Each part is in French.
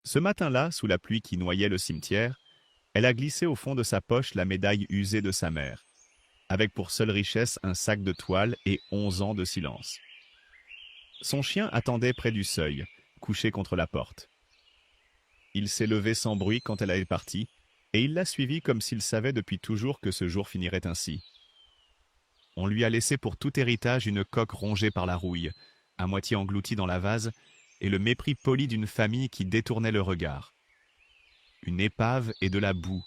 Ce matin-là, sous la pluie qui noyait le cimetière, elle a glissé au fond de sa poche la médaille usée de sa mère, avec pour seule richesse un sac de toile et 11 ans de silence. Son chien attendait près du seuil, couché contre la porte. Il s'est levé sans bruit quand elle est partie, et il l'a suivie comme s'il savait depuis toujours que ce jour finirait ainsi. On lui a laissé pour tout héritage une coque rongée par la rouille, à moitié engloutie dans la vase, et le mépris poli d'une famille qui détournait le regard. Une épave et de la boue,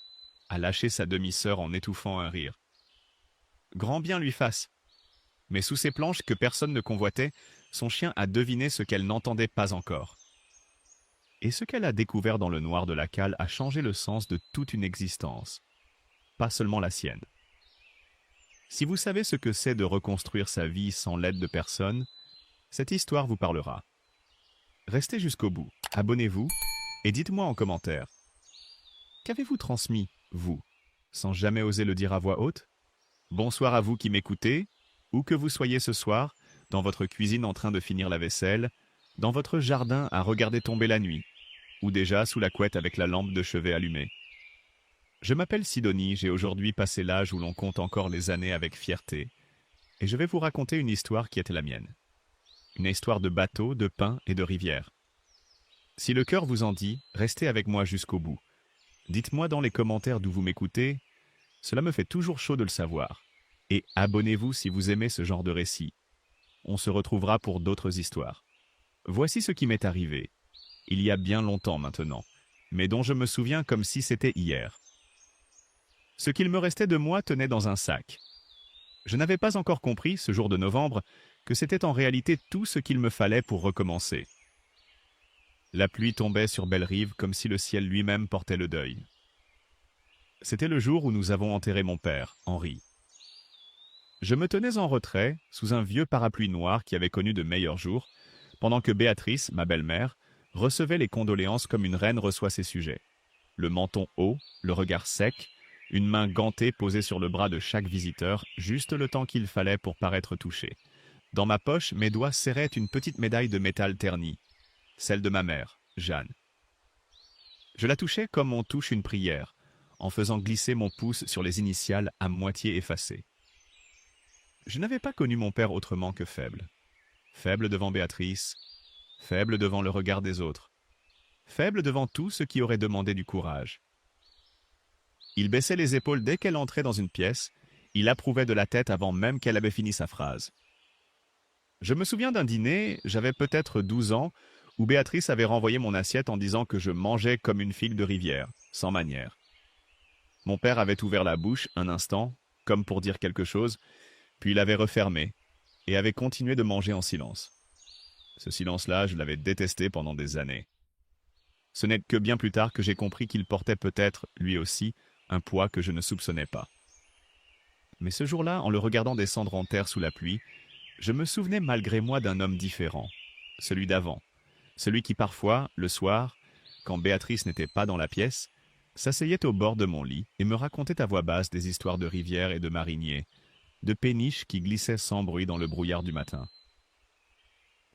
a lâché sa demi-sœur en étouffant un rire. Grand bien lui fasse. Mais sous ces planches que personne ne convoitait, son chien a deviné ce qu'elle n'entendait pas encore. Et ce qu'elle a découvert dans le noir de la cale a changé le sens de toute une existence, pas seulement la sienne. Si vous savez ce que c'est de reconstruire sa vie sans l'aide de personne, cette histoire vous parlera. Restez jusqu'au bout, abonnez-vous et dites-moi en commentaire. Qu'avez-vous transmis, vous, sans jamais oser le dire à voix haute? Bonsoir à vous qui m'écoutez, où que vous soyez ce soir, dans votre cuisine en train de finir la vaisselle, dans votre jardin à regarder tomber la nuit, ou déjà sous la couette avec la lampe de chevet allumée. Je m'appelle Sidonie, j'ai aujourd'hui passé l'âge où l'on compte encore les années avec fierté, et je vais vous raconter une histoire qui était la mienne. Une histoire de bateau, de pain et de rivière. Si le cœur vous en dit, restez avec moi jusqu'au bout. Dites-moi dans les commentaires d'où vous m'écoutez, cela me fait toujours chaud de le savoir. Et abonnez-vous si vous aimez ce genre de récit. On se retrouvera pour d'autres histoires. Voici ce qui m'est arrivé, il y a bien longtemps maintenant, mais dont je me souviens comme si c'était hier. Ce qu'il me restait de moi tenait dans un sac. Je n'avais pas encore compris, ce jour de novembre, que c'était en réalité tout ce qu'il me fallait pour recommencer. La pluie tombait sur Belle-Rive comme si le ciel lui-même portait le deuil. C'était le jour où nous avons enterré mon père, Henri. Je me tenais en retrait, sous un vieux parapluie noir qui avait connu de meilleurs jours, pendant que Béatrice, ma belle-mère, recevait les condoléances comme une reine reçoit ses sujets. Le menton haut, le regard sec, une main gantée posée sur le bras de chaque visiteur, juste le temps qu'il fallait pour paraître touché. Dans ma poche, mes doigts serraient une petite médaille de métal terni, celle de ma mère, Jeanne. Je la touchais comme on touche une prière, en faisant glisser mon pouce sur les initiales à moitié effacées. Je n'avais pas connu mon père autrement que faible. Faible devant Béatrice, faible devant le regard des autres, faible devant tout ce qui aurait demandé du courage. Il baissait les épaules dès qu'elle entrait dans une pièce, il approuvait de la tête avant même qu'elle avait fini sa phrase. Je me souviens d'un dîner, j'avais peut-être 12 ans, où Béatrice avait renvoyé mon assiette en disant que je mangeais comme une fille de rivière, sans manière. Mon père avait ouvert la bouche un instant, comme pour dire quelque chose, puis il avait refermé, et avait continué de manger en silence. Ce silence-là, je l'avais détesté pendant des années. Ce n'est que bien plus tard que j'ai compris qu'il portait peut-être, lui aussi, un poids que je ne soupçonnais pas. Mais ce jour-là, en le regardant descendre en terre sous la pluie, je me souvenais malgré moi d'un homme différent, celui d'avant, celui qui parfois, le soir, quand Béatrice n'était pas dans la pièce, s'asseyait au bord de mon lit et me racontait à voix basse des histoires de rivières et de mariniers, de péniches qui glissaient sans bruit dans le brouillard du matin.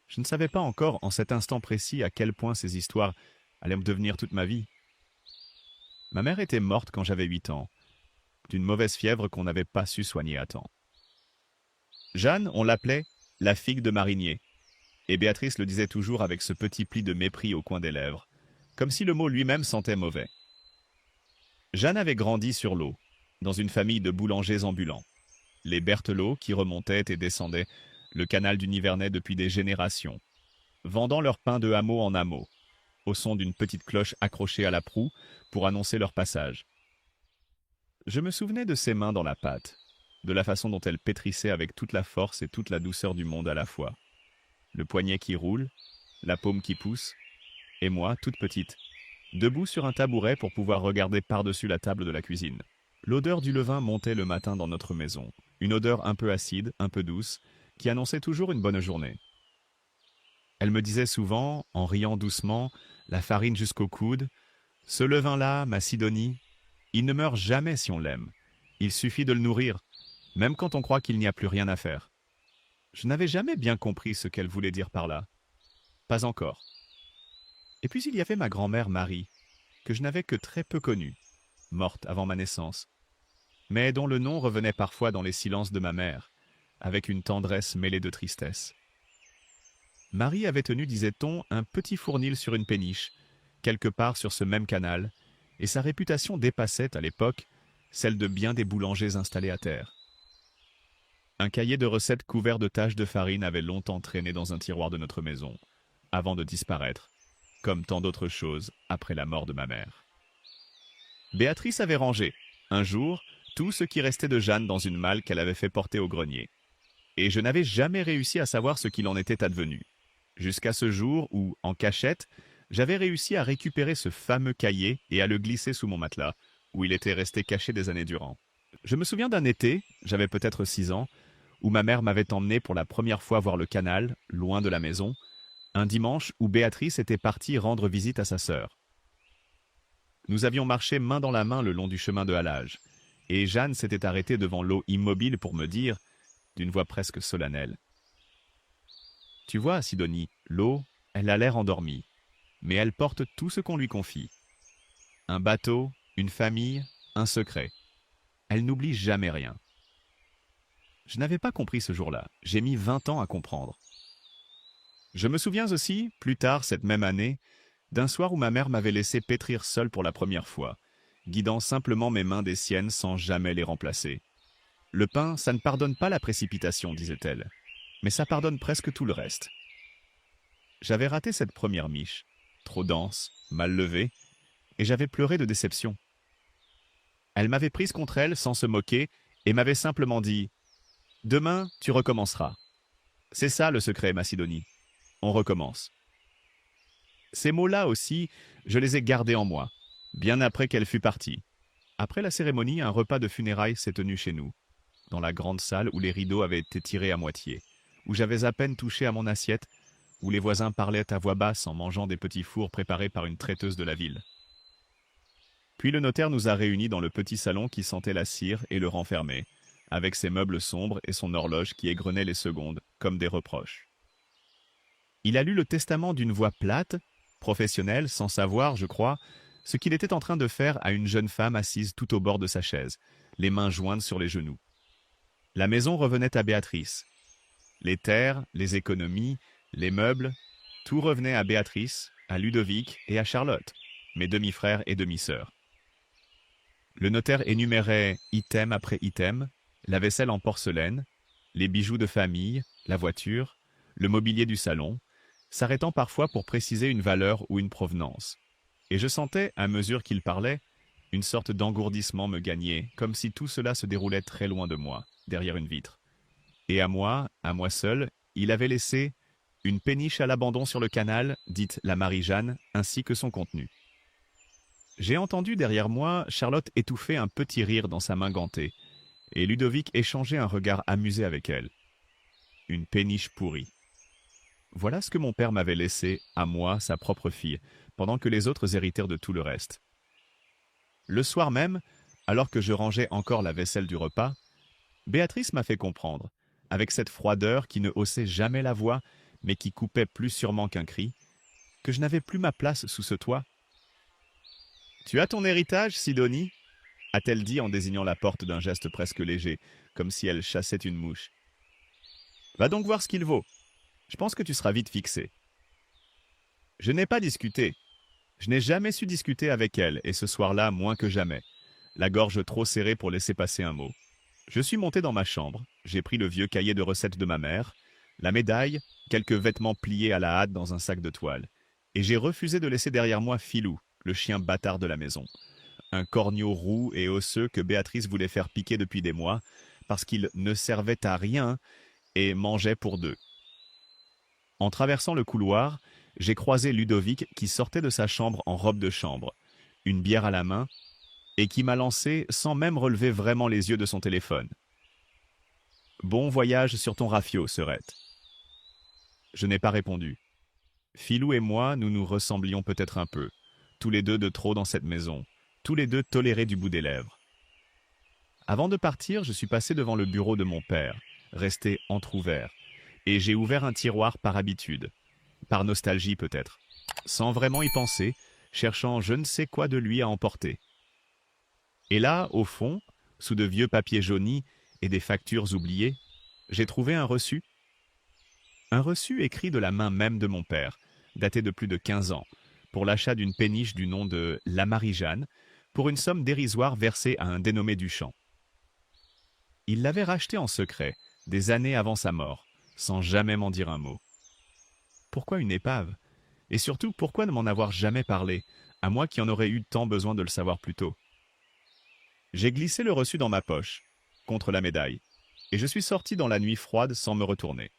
Je ne savais pas encore en cet instant précis à quel point ces histoires allaient me devenir toute ma vie. Ma mère était morte quand j'avais 8 ans, d'une mauvaise fièvre qu'on n'avait pas su soigner à temps. Jeanne, on l'appelait la figue de marinier, et Béatrice le disait toujours avec ce petit pli de mépris au coin des lèvres, comme si le mot lui-même sentait mauvais. Jeanne avait grandi sur l'eau, dans une famille de boulangers ambulants. Les Berthelot qui remontaient et descendaient le canal du Nivernais depuis des générations, vendant leur pain de hameau en hameau, au son d'une petite cloche accrochée à la proue pour annoncer leur passage. Je me souvenais de ses mains dans la pâte, de la façon dont elles pétrissaient avec toute la force et toute la douceur du monde à la fois. Le poignet qui roule, la paume qui pousse, et moi, toute petite, debout sur un tabouret pour pouvoir regarder par-dessus la table de la cuisine. L'odeur du levain montait le matin dans notre maison, une odeur un peu acide, un peu douce, qui annonçait toujours une bonne journée. Elle me disait souvent, en riant doucement, la farine jusqu'au coude, « Ce levain-là, ma Sidonie, il ne meurt jamais si on l'aime. Il suffit de le nourrir, même quand on croit qu'il n'y a plus rien à faire. » Je n'avais jamais bien compris ce qu'elle voulait dire par là. Pas encore. Et puis il y avait ma grand-mère Marie, que je n'avais que très peu connue, morte avant ma naissance, mais dont le nom revenait parfois dans les silences de ma mère, avec une tendresse mêlée de tristesse. Marie avait tenu, disait-on, un petit fournil sur une péniche, quelque part sur ce même canal, et sa réputation dépassait, à l'époque, celle de bien des boulangers installés à terre. Un cahier de recettes couvert de taches de farine avait longtemps traîné dans un tiroir de notre maison, avant de disparaître, comme tant d'autres choses après la mort de ma mère. Béatrice avait rangé, un jour, tout ce qui restait de Jeanne dans une malle qu'elle avait fait porter au grenier. Et je n'avais jamais réussi à savoir ce qu'il en était advenu. Jusqu'à ce jour où, en cachette, j'avais réussi à récupérer ce fameux cahier et à le glisser sous mon matelas, où il était resté caché des années durant. Je me souviens d'un été, j'avais peut-être 6 ans, où ma mère m'avait emmené pour la première fois voir le canal, loin de la maison, un dimanche où Béatrice était partie rendre visite à sa sœur. Nous avions marché main dans la main le long du chemin de halage, et Jeanne s'était arrêtée devant l'eau immobile pour me dire, d'une voix presque solennelle: « Tu vois, Sidonie, l'eau, elle a l'air endormie, mais elle porte tout ce qu'on lui confie. Un bateau, une famille, un secret. Elle n'oublie jamais rien. » Je n'avais pas compris ce jour-là, j'ai mis 20 ans à comprendre. Je me souviens aussi, plus tard cette même année, d'un soir où ma mère m'avait laissé pétrir seule pour la première fois, guidant simplement mes mains des siennes sans jamais les remplacer. Le pain, ça ne pardonne pas la précipitation, disait-elle, mais ça pardonne presque tout le reste. J'avais raté cette première miche, trop dense, mal levée, et j'avais pleuré de déception. Elle m'avait prise contre elle sans se moquer et m'avait simplement dit: « Demain, tu recommenceras. C'est ça le secret, Macedonie. On recommence. » Ces mots-là aussi, je les ai gardés en moi, bien après qu'elle fût partie. Après la cérémonie, un repas de funérailles s'est tenu chez nous, dans la grande salle où les rideaux avaient été tirés à moitié, où j'avais à peine touché à mon assiette, où les voisins parlaient à voix basse en mangeant des petits fours préparés par une traiteuse de la ville. Puis le notaire nous a réunis dans le petit salon qui sentait la cire et le renfermait, avec ses meubles sombres et son horloge qui égrenait les secondes, comme des reproches. Il a lu le testament d'une voix plate, professionnelle, sans savoir, je crois, ce qu'il était en train de faire à une jeune femme assise tout au bord de sa chaise, les mains jointes sur les genoux. La maison revenait à Béatrice. Les terres, les économies, les meubles, tout revenait à Béatrice, à Ludovic et à Charlotte, mes demi-frères et demi-sœurs. Le notaire énumérait item après item, la vaisselle en porcelaine, les bijoux de famille, la voiture, le mobilier du salon, s'arrêtant parfois pour préciser une valeur ou une provenance. Et je sentais, à mesure qu'il parlait, une sorte d'engourdissement me gagner, comme si tout cela se déroulait très loin de moi, derrière une vitre. Et à moi seul, il avait laissé une péniche à l'abandon sur le canal, dite la Marie-Jeanne, ainsi que son contenu. J'ai entendu derrière moi Charlotte étouffer un petit rire dans sa main gantée, et Ludovic échanger un regard amusé avec elle. Une péniche pourrie. Voilà ce que mon père m'avait laissé, à moi, sa propre fille, pendant que les autres héritèrent de tout le reste. Le soir même, alors que je rangeais encore la vaisselle du repas, Béatrice m'a fait comprendre, avec cette froideur qui ne haussait jamais la voix, mais qui coupait plus sûrement qu'un cri, que je n'avais plus ma place sous ce toit. « Tu as ton héritage, Sidonie ?» a-t-elle dit en désignant la porte d'un geste presque léger, comme si elle chassait une mouche. « Va donc voir ce qu'il vaut. Je pense que tu seras vite fixé. » Je n'ai pas discuté. Je n'ai jamais su discuter avec elle, et ce soir-là, moins que jamais, la gorge trop serrée pour laisser passer un mot. Je suis monté dans ma chambre, j'ai pris le vieux cahier de recettes de ma mère, la médaille, quelques vêtements pliés à la hâte dans un sac de toile, et j'ai refusé de laisser derrière moi Filou, le chien bâtard de la maison. Un corneau roux et osseux que Béatrice voulait faire piquer depuis des mois, parce qu'il ne servait à rien et mangeait pour deux. En traversant le couloir, j'ai croisé Ludovic qui sortait de sa chambre en robe de chambre, une bière à la main, et qui m'a lancé sans même relever vraiment les yeux de son téléphone. « Bon voyage sur ton rafio, Serette. » Je n'ai pas répondu. Filou et moi, nous nous ressemblions peut-être un peu, tous les deux de trop dans cette maison, tous les deux tolérés du bout des lèvres. Avant de partir, je suis passé devant le bureau de mon père, resté entrouvert, et j'ai ouvert un tiroir par habitude, par nostalgie peut-être. sans vraiment y penser, cherchant je ne sais quoi de lui à emporter. Et là, au fond, sous de vieux papiers jaunis et des factures oubliées, j'ai trouvé un reçu. Un reçu écrit de la main même de mon père, daté de plus de 15 ans, pour l'achat d'une péniche du nom de La Marie-Jeanne, pour une somme dérisoire versée à un dénommé Duchamp. Il l'avait racheté en secret, des années avant sa mort, sans jamais m'en dire un mot. Pourquoi une épave? Et surtout, pourquoi ne m'en avoir jamais parlé, à moi qui en aurais eu tant besoin de le savoir plus tôt? J'ai glissé le reçu dans ma poche, contre la médaille, et je suis sorti dans la nuit froide sans me retourner.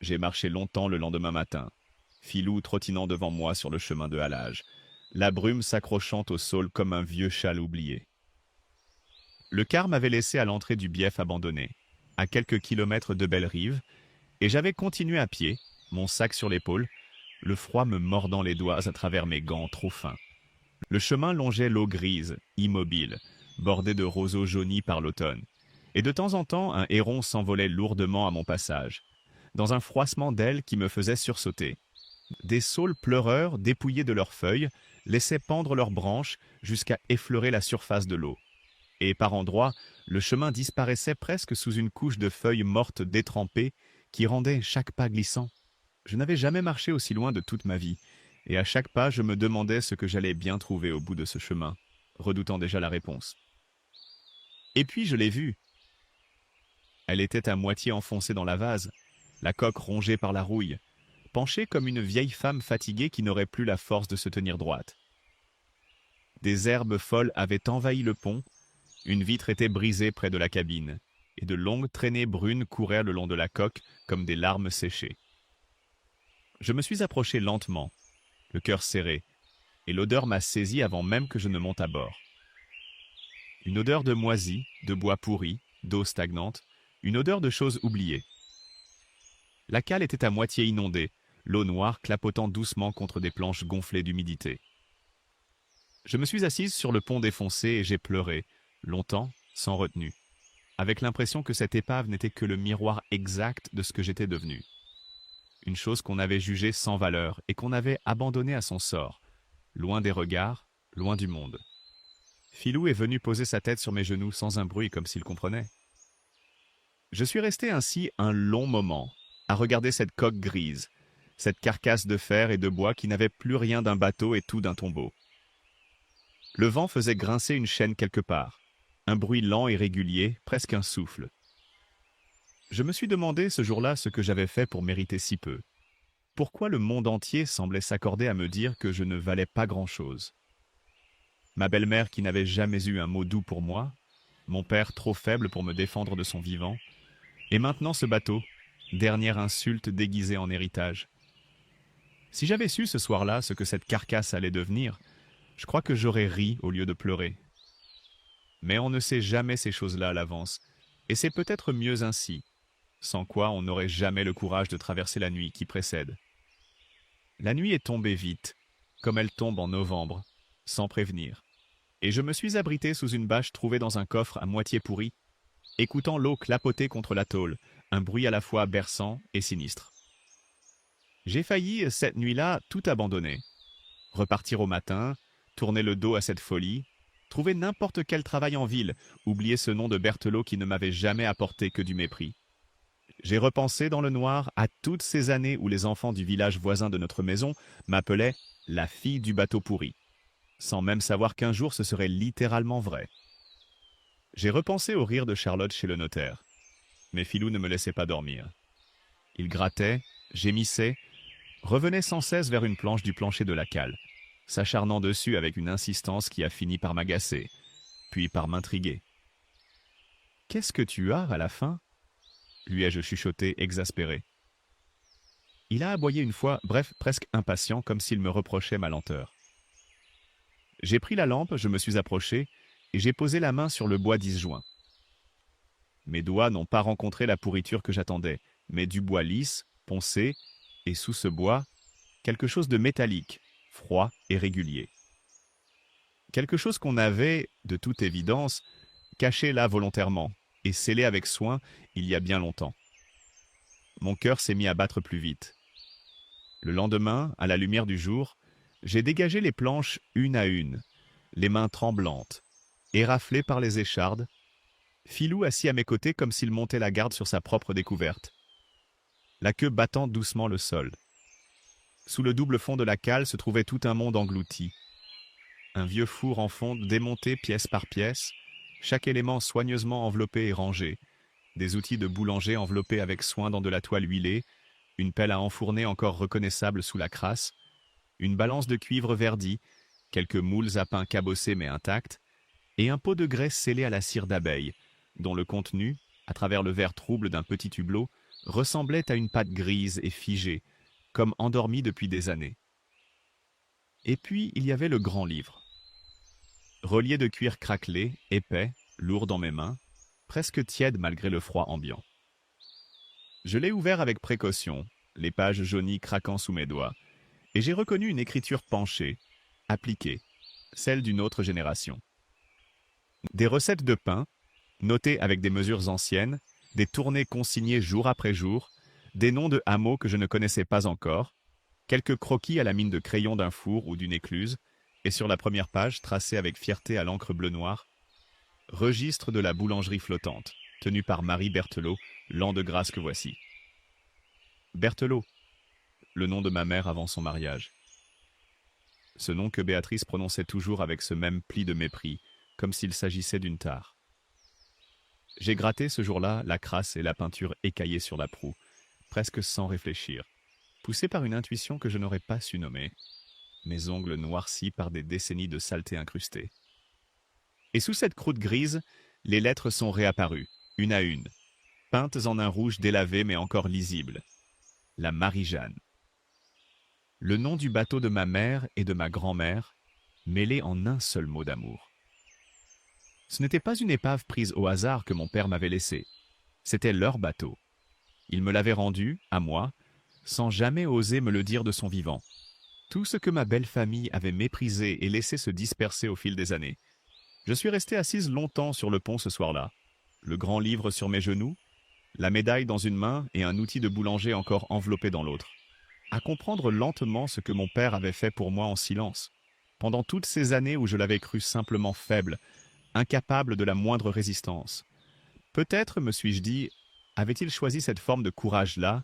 J'ai marché longtemps le lendemain matin, Filou trottinant devant moi sur le chemin de halage, la brume s'accrochant au saule comme un vieux châle oublié. Le car m'avait laissé à l'entrée du Bief abandonné, à quelques kilomètres de Belle-Rive, et j'avais continué à pied, mon sac sur l'épaule, le froid me mordant les doigts à travers mes gants trop fins. Le chemin longeait l'eau grise, immobile, bordée de roseaux jaunis par l'automne, et de temps en temps un héron s'envolait lourdement à mon passage, dans un froissement d'ailes qui me faisait sursauter. Des saules pleureurs, dépouillés de leurs feuilles, laissaient pendre leurs branches jusqu'à effleurer la surface de l'eau. Et par endroits, le chemin disparaissait presque sous une couche de feuilles mortes détrempées qui rendait chaque pas glissant. Je n'avais jamais marché aussi loin de toute ma vie, et à chaque pas je me demandais ce que j'allais bien trouver au bout de ce chemin, redoutant déjà la réponse. Et puis je l'ai vue. Elle était à moitié enfoncée dans la vase, la coque rongée par la rouille, penchée comme une vieille femme fatiguée qui n'aurait plus la force de se tenir droite. Des herbes folles avaient envahi le pont, une vitre était brisée près de la cabine, et de longues traînées brunes couraient le long de la coque comme des larmes séchées. Je me suis approché lentement, le cœur serré, et l'odeur m'a saisi avant même que je ne monte à bord. Une odeur de moisi, de bois pourri, d'eau stagnante, une odeur de choses oubliées. La cale était à moitié inondée, l'eau noire clapotant doucement contre des planches gonflées d'humidité. Je me suis assise sur le pont défoncé et j'ai pleuré, longtemps, sans retenue, avec l'impression que cette épave n'était que le miroir exact de ce que j'étais devenu. Une chose qu'on avait jugée sans valeur et qu'on avait abandonnée à son sort, loin des regards, loin du monde. Filou est venu poser sa tête sur mes genoux sans un bruit comme s'il comprenait. Je suis resté ainsi un long moment, à regarder cette coque grise, cette carcasse de fer et de bois qui n'avait plus rien d'un bateau et tout d'un tombeau. Le vent faisait grincer une chaîne quelque part, un bruit lent et régulier, presque un souffle. Je me suis demandé ce jour-là ce que j'avais fait pour mériter si peu. Pourquoi le monde entier semblait s'accorder à me dire que je ne valais pas grand-chose? Ma belle-mère qui n'avait jamais eu un mot doux pour moi, mon père trop faible pour me défendre de son vivant, et maintenant ce bateau, dernière insulte déguisée en héritage. Si j'avais su ce soir-là ce que cette carcasse allait devenir, je crois que j'aurais ri au lieu de pleurer. Mais on ne sait jamais ces choses-là à l'avance, et c'est peut-être mieux ainsi, sans quoi on n'aurait jamais le courage de traverser la nuit qui précède. La nuit est tombée vite, comme elle tombe en novembre, sans prévenir, et je me suis abrité sous une bâche trouvée dans un coffre à moitié pourri, écoutant l'eau clapoter contre la tôle, un bruit à la fois berçant et sinistre. J'ai failli, cette nuit-là, tout abandonner. Repartir au matin, tourner le dos à cette folie, trouver n'importe quel travail en ville, oublier ce nom de Berthelot qui ne m'avait jamais apporté que du mépris. J'ai repensé dans le noir à toutes ces années où les enfants du village voisin de notre maison m'appelaient « la fille du bateau pourri », sans même savoir qu'un jour ce serait littéralement vrai. J'ai repensé au rire de Charlotte chez le notaire. Mais Filou ne me laissait pas dormir. Il grattait, gémissait, revenait sans cesse vers une planche du plancher de la cale, s'acharnant dessus avec une insistance qui a fini par m'agacer, puis par m'intriguer. « Qu'est-ce que tu as à la fin ?» lui ai-je chuchoté, exaspéré. Il a aboyé une fois, bref, presque impatient, comme s'il me reprochait ma lenteur. J'ai pris la lampe, je me suis approché, et j'ai posé la main sur le bois disjoint. Mes doigts n'ont pas rencontré la pourriture que j'attendais, mais du bois lisse, poncé, et sous ce bois, quelque chose de métallique, froid et régulier. Quelque chose qu'on avait, de toute évidence, caché là volontairement, et scellé avec soin il y a bien longtemps. Mon cœur s'est mis à battre plus vite. Le lendemain, à la lumière du jour, J'ai dégagé les planches une à une, les mains tremblantes, éraflées par les échardes, Filou assis à mes côtés comme s'il montait la garde sur sa propre découverte, la queue battant doucement le sol. Sous le double fond de la cale se trouvait tout un monde englouti. Un vieux four en fonte démonté pièce par pièce, chaque élément soigneusement enveloppé et rangé, des outils de boulanger enveloppés avec soin dans de la toile huilée, une pelle à enfourner encore reconnaissable sous la crasse, une balance de cuivre verdi, quelques moules à pain cabossés mais intacts, et un pot de graisse scellé à la cire d'abeille, dont le contenu, à travers le verre trouble d'un petit hublot, ressemblait à une pâte grise et figée, comme endormie depuis des années. Et puis il y avait le grand livre. Relié de cuir craquelé, épais, lourd dans mes mains, presque tiède malgré le froid ambiant. Je l'ai ouvert avec précaution, les pages jaunies craquant sous mes doigts, et j'ai reconnu une écriture penchée, appliquée, celle d'une autre génération. Des recettes de pain, notées avec des mesures anciennes, des tournées consignées jour après jour, des noms de hameaux que je ne connaissais pas encore, quelques croquis à la mine de crayon d'un four ou d'une écluse, et sur la première page, tracé avec fierté à l'encre bleu-noir, registre de la boulangerie flottante, tenu par Marie Berthelot, l'an de grâce que voici. Berthelot, le nom de ma mère avant son mariage. Ce nom que Béatrice prononçait toujours avec ce même pli de mépris, comme s'il s'agissait d'une tare. J'ai gratté ce jour-là la crasse et la peinture écaillée sur la proue, presque sans réfléchir, poussé par une intuition que je n'aurais pas su nommer, mes ongles noircis par des décennies de saleté incrustée. Et sous cette croûte grise, les lettres sont réapparues, une à une, peintes en un rouge délavé mais encore lisible. La Marie-Jeanne. Le nom du bateau de ma mère et de ma grand-mère, mêlé en un seul mot d'amour. Ce n'était pas une épave prise au hasard que mon père m'avait laissée. C'était leur bateau. Il me l'avait rendu, à moi, sans jamais oser me le dire de son vivant. Tout ce que ma belle famille avait méprisé et laissé se disperser au fil des années. Je suis restée assise longtemps sur le pont ce soir-là, le grand livre sur mes genoux, la médaille dans une main et un outil de boulanger encore enveloppé dans l'autre, à comprendre lentement ce que mon père avait fait pour moi en silence, pendant toutes ces années où je l'avais cru simplement faible, incapable de la moindre résistance. Peut-être, me suis-je dit, avait-il choisi cette forme de courage-là,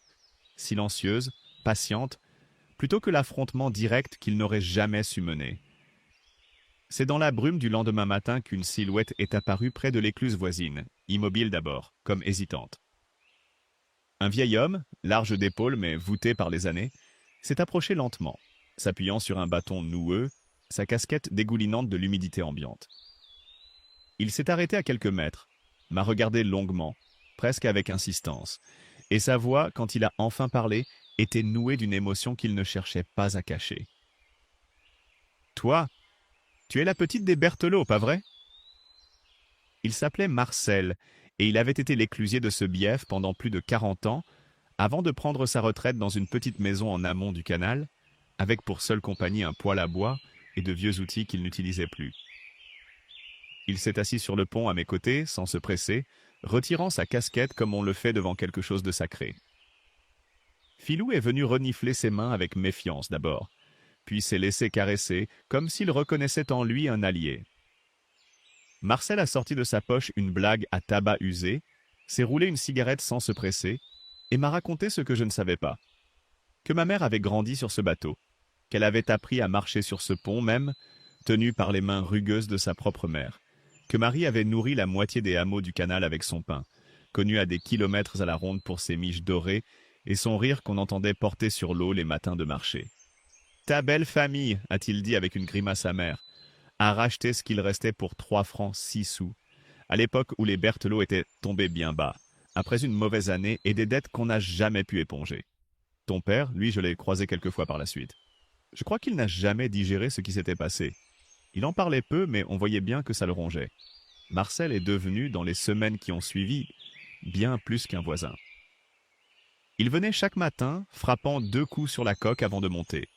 silencieuse, patiente, plutôt que l'affrontement direct qu'il n'aurait jamais su mener. C'est dans la brume du lendemain matin qu'une silhouette est apparue près de l'écluse voisine, immobile d'abord, comme hésitante. Un vieil homme, large d'épaules mais voûté par les années, s'est approché lentement, s'appuyant sur un bâton noueux, sa casquette dégoulinante de l'humidité ambiante. Il s'est arrêté à quelques mètres, m'a regardé longuement, presque avec insistance, et sa voix, quand il a enfin parlé, était nouée d'une émotion qu'il ne cherchait pas à cacher. « Toi, tu es la petite des Berthelot, pas vrai ?» Il s'appelait Marcel, et il avait été l'éclusier de ce bief pendant plus de 40 ans, avant de prendre sa retraite dans une petite maison en amont du canal, avec pour seule compagnie un poêle à bois et de vieux outils qu'il n'utilisait plus. Il s'est assis sur le pont à mes côtés, sans se presser, retirant sa casquette comme on le fait devant quelque chose de sacré. Filou est venu renifler ses mains avec méfiance d'abord, puis s'est laissé caresser, comme s'il reconnaissait en lui un allié. Marcel a sorti de sa poche une blague à tabac usé, s'est roulé une cigarette sans se presser, et m'a raconté ce que je ne savais pas. Que ma mère avait grandi sur ce bateau, qu'elle avait appris à marcher sur ce pont même, tenu par les mains rugueuses de sa propre mère, que Marie avait nourri la moitié des hameaux du canal avec son pain, connu à des kilomètres à la ronde pour ses miches dorées et son rire qu'on entendait porter sur l'eau les matins de marché. « Ta belle famille, a-t-il dit avec une grimace amère, a racheté ce qu'il restait pour 3 francs 6 sous, à l'époque où les Berthelot étaient tombés bien bas, après une mauvaise année et des dettes qu'on n'a jamais pu éponger. Ton père, lui, je l'ai croisé quelques fois par la suite. Je crois qu'il n'a jamais digéré ce qui s'était passé. Il en parlait peu, mais on voyait bien que ça le rongeait. Marcel est devenu, dans les semaines qui ont suivi, bien plus qu'un voisin. Il venait chaque matin, frappant 2 coups sur la coque avant de monter,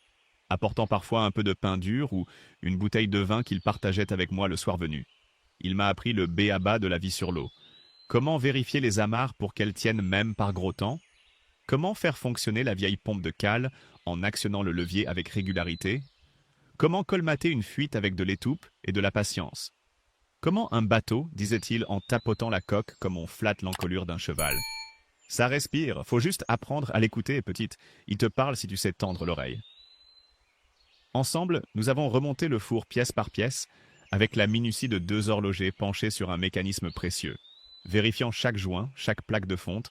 apportant parfois un peu de pain dur ou une bouteille de vin qu'il partageait avec moi le soir venu. Il m'a appris le b.a.-ba de la vie sur l'eau. Comment vérifier les amarres pour qu'elles tiennent même par gros temps? Comment faire fonctionner la vieille pompe de cale en actionnant le levier avec régularité? Comment colmater une fuite avec de l'étoupe et de la patience? Comment un bateau, disait-il en tapotant la coque comme on flatte l'encolure d'un cheval. Ça respire, faut juste apprendre à l'écouter, petite. Il te parle si tu sais tendre l'oreille. Ensemble, nous avons remonté le four pièce par pièce, avec la minutie de 2 horlogers penchés sur un mécanisme précieux, vérifiant chaque joint, chaque plaque de fonte,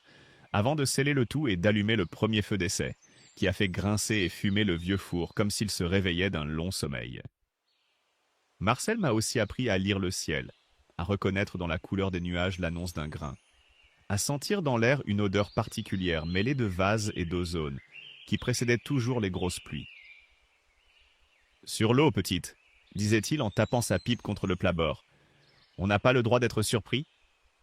avant de sceller le tout et d'allumer le premier feu d'essai, qui a fait grincer et fumer le vieux four comme s'il se réveillait d'un long sommeil. Marcel m'a aussi appris à lire le ciel, à reconnaître dans la couleur des nuages l'annonce d'un grain, à sentir dans l'air une odeur particulière mêlée de vase et d'ozone, qui précédait toujours les grosses pluies. Sur l'eau, petite, disait-il en tapant sa pipe contre le plat-bord. On n'a pas le droit d'être surpris.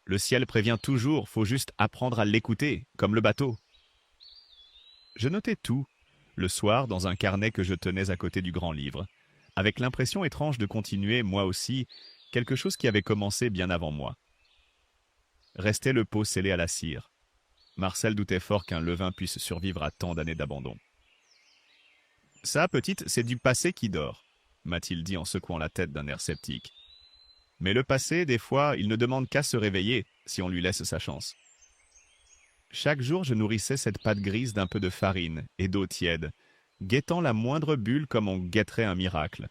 Le ciel prévient toujours, faut juste apprendre à l'écouter, comme le bateau. Je notais tout, le soir, dans un carnet que je tenais à côté du grand livre, avec l'impression étrange de continuer, moi aussi, quelque chose qui avait commencé bien avant moi. Restait le pot scellé à la cire. Marcel doutait fort qu'un levain puisse survivre à tant d'années d'abandon. Ça, petite, c'est du passé qui dort, m'a-t-il dit en secouant la tête d'un air sceptique. Mais le passé, des fois, il ne demande qu'à se réveiller, si on lui laisse sa chance. Chaque jour, je nourrissais cette pâte grise d'un peu de farine et d'eau tiède, guettant la moindre bulle comme on guetterait un miracle,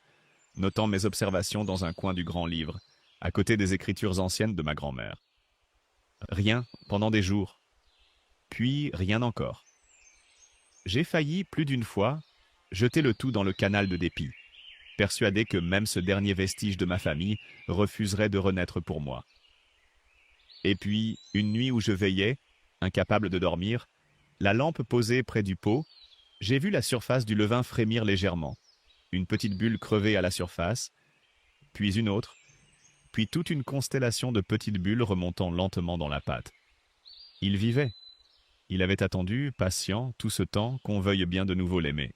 notant mes observations dans un coin du grand livre, à côté des écritures anciennes de ma grand-mère. Rien pendant des jours, puis rien encore. J'ai failli, plus d'une fois, jeter le tout dans le canal de dépit, persuadé que même ce dernier vestige de ma famille refuserait de renaître pour moi. Et puis, une nuit où je veillais, incapable de dormir, la lampe posée près du pot, j'ai vu la surface du levain frémir légèrement, une petite bulle crevée à la surface, puis une autre, puis toute une constellation de petites bulles remontant lentement dans la pâte. Il vivait. Il avait attendu, patient, tout ce temps, qu'on veuille bien de nouveau l'aimer.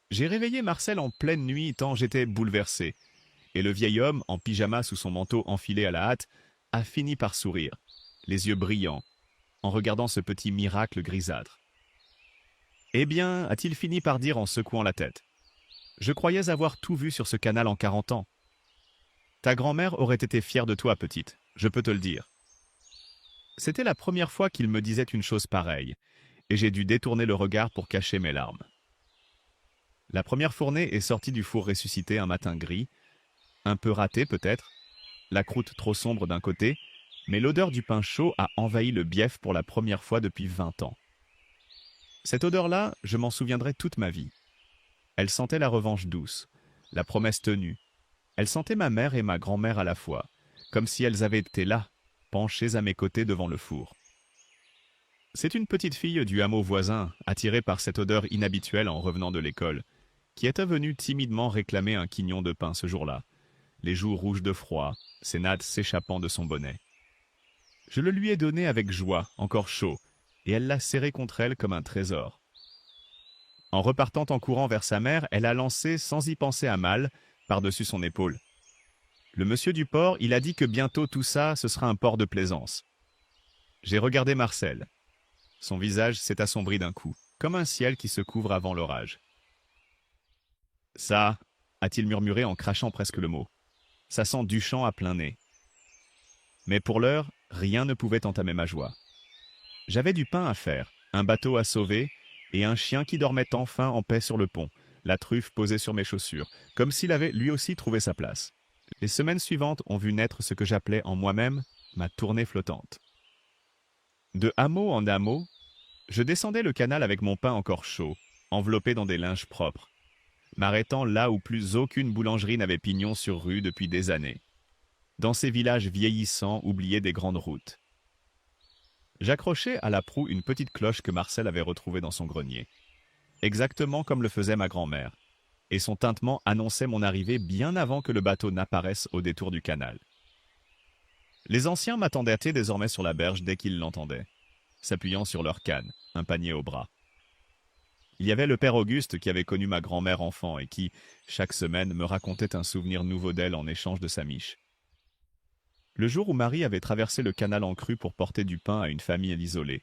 J'ai réveillé Marcel en pleine nuit tant j'étais bouleversé, et le vieil homme, en pyjama sous son manteau enfilé à la hâte, a fini par sourire, les yeux brillants, en regardant ce petit miracle grisâtre. « Eh bien, a-t-il fini par dire en secouant la tête, je croyais avoir tout vu sur ce canal en 40 ans. Ta grand-mère aurait été fière de toi, petite, je peux te le dire. » C'était la première fois qu'il me disait une chose pareille, et j'ai dû détourner le regard pour cacher mes larmes. La première fournée est sortie du four ressuscité un matin gris, un peu raté peut-être, la croûte trop sombre d'un côté, mais l'odeur du pain chaud a envahi le bief pour la première fois depuis 20 ans. Cette odeur-là, je m'en souviendrai toute ma vie. Elle sentait la revanche douce, la promesse tenue. Elle sentait ma mère et ma grand-mère à la fois, comme si elles avaient été là, penchées à mes côtés devant le four. C'est une petite fille du hameau voisin, attirée par cette odeur inhabituelle en revenant de l'école, qui était venue timidement réclamer un quignon de pain ce jour-là, les joues rouges de froid, ses nattes s'échappant de son bonnet. Je le lui ai donné avec joie, encore chaud, et elle l'a serré contre elle comme un trésor. En repartant en courant vers sa mère, elle a lancé, sans y penser à mal, par-dessus son épaule. Le monsieur du port, il a dit que bientôt tout ça, ce sera un port de plaisance. J'ai regardé Marcel. Son visage s'est assombri d'un coup, comme un ciel qui se couvre avant l'orage. « Ça, a-t-il murmuré en crachant presque le mot, ça sent Duchamp à plein nez. » Mais pour l'heure, rien ne pouvait entamer ma joie. J'avais du pain à faire, un bateau à sauver, et un chien qui dormait enfin en paix sur le pont, la truffe posée sur mes chaussures, comme s'il avait lui aussi trouvé sa place. Les semaines suivantes ont vu naître ce que j'appelais en moi-même ma tournée flottante. De hameau en hameau, je descendais le canal avec mon pain encore chaud, enveloppé dans des linges propres, m'arrêtant là où plus aucune boulangerie n'avait pignon sur rue depuis des années, dans ces villages vieillissants oubliés des grandes routes. J'accrochais à la proue une petite cloche que Marcel avait retrouvée dans son grenier, exactement comme le faisait ma grand-mère, et son tintement annonçait mon arrivée bien avant que le bateau n'apparaisse au détour du canal. Les anciens m'attendaient désormais sur la berge dès qu'ils l'entendaient, s'appuyant sur leur canne, un panier au bras. Il y avait le père Auguste qui avait connu ma grand-mère enfant et qui, chaque semaine, me racontait un souvenir nouveau d'elle en échange de sa miche. Le jour où Marie avait traversé le canal en crue pour porter du pain à une famille isolée,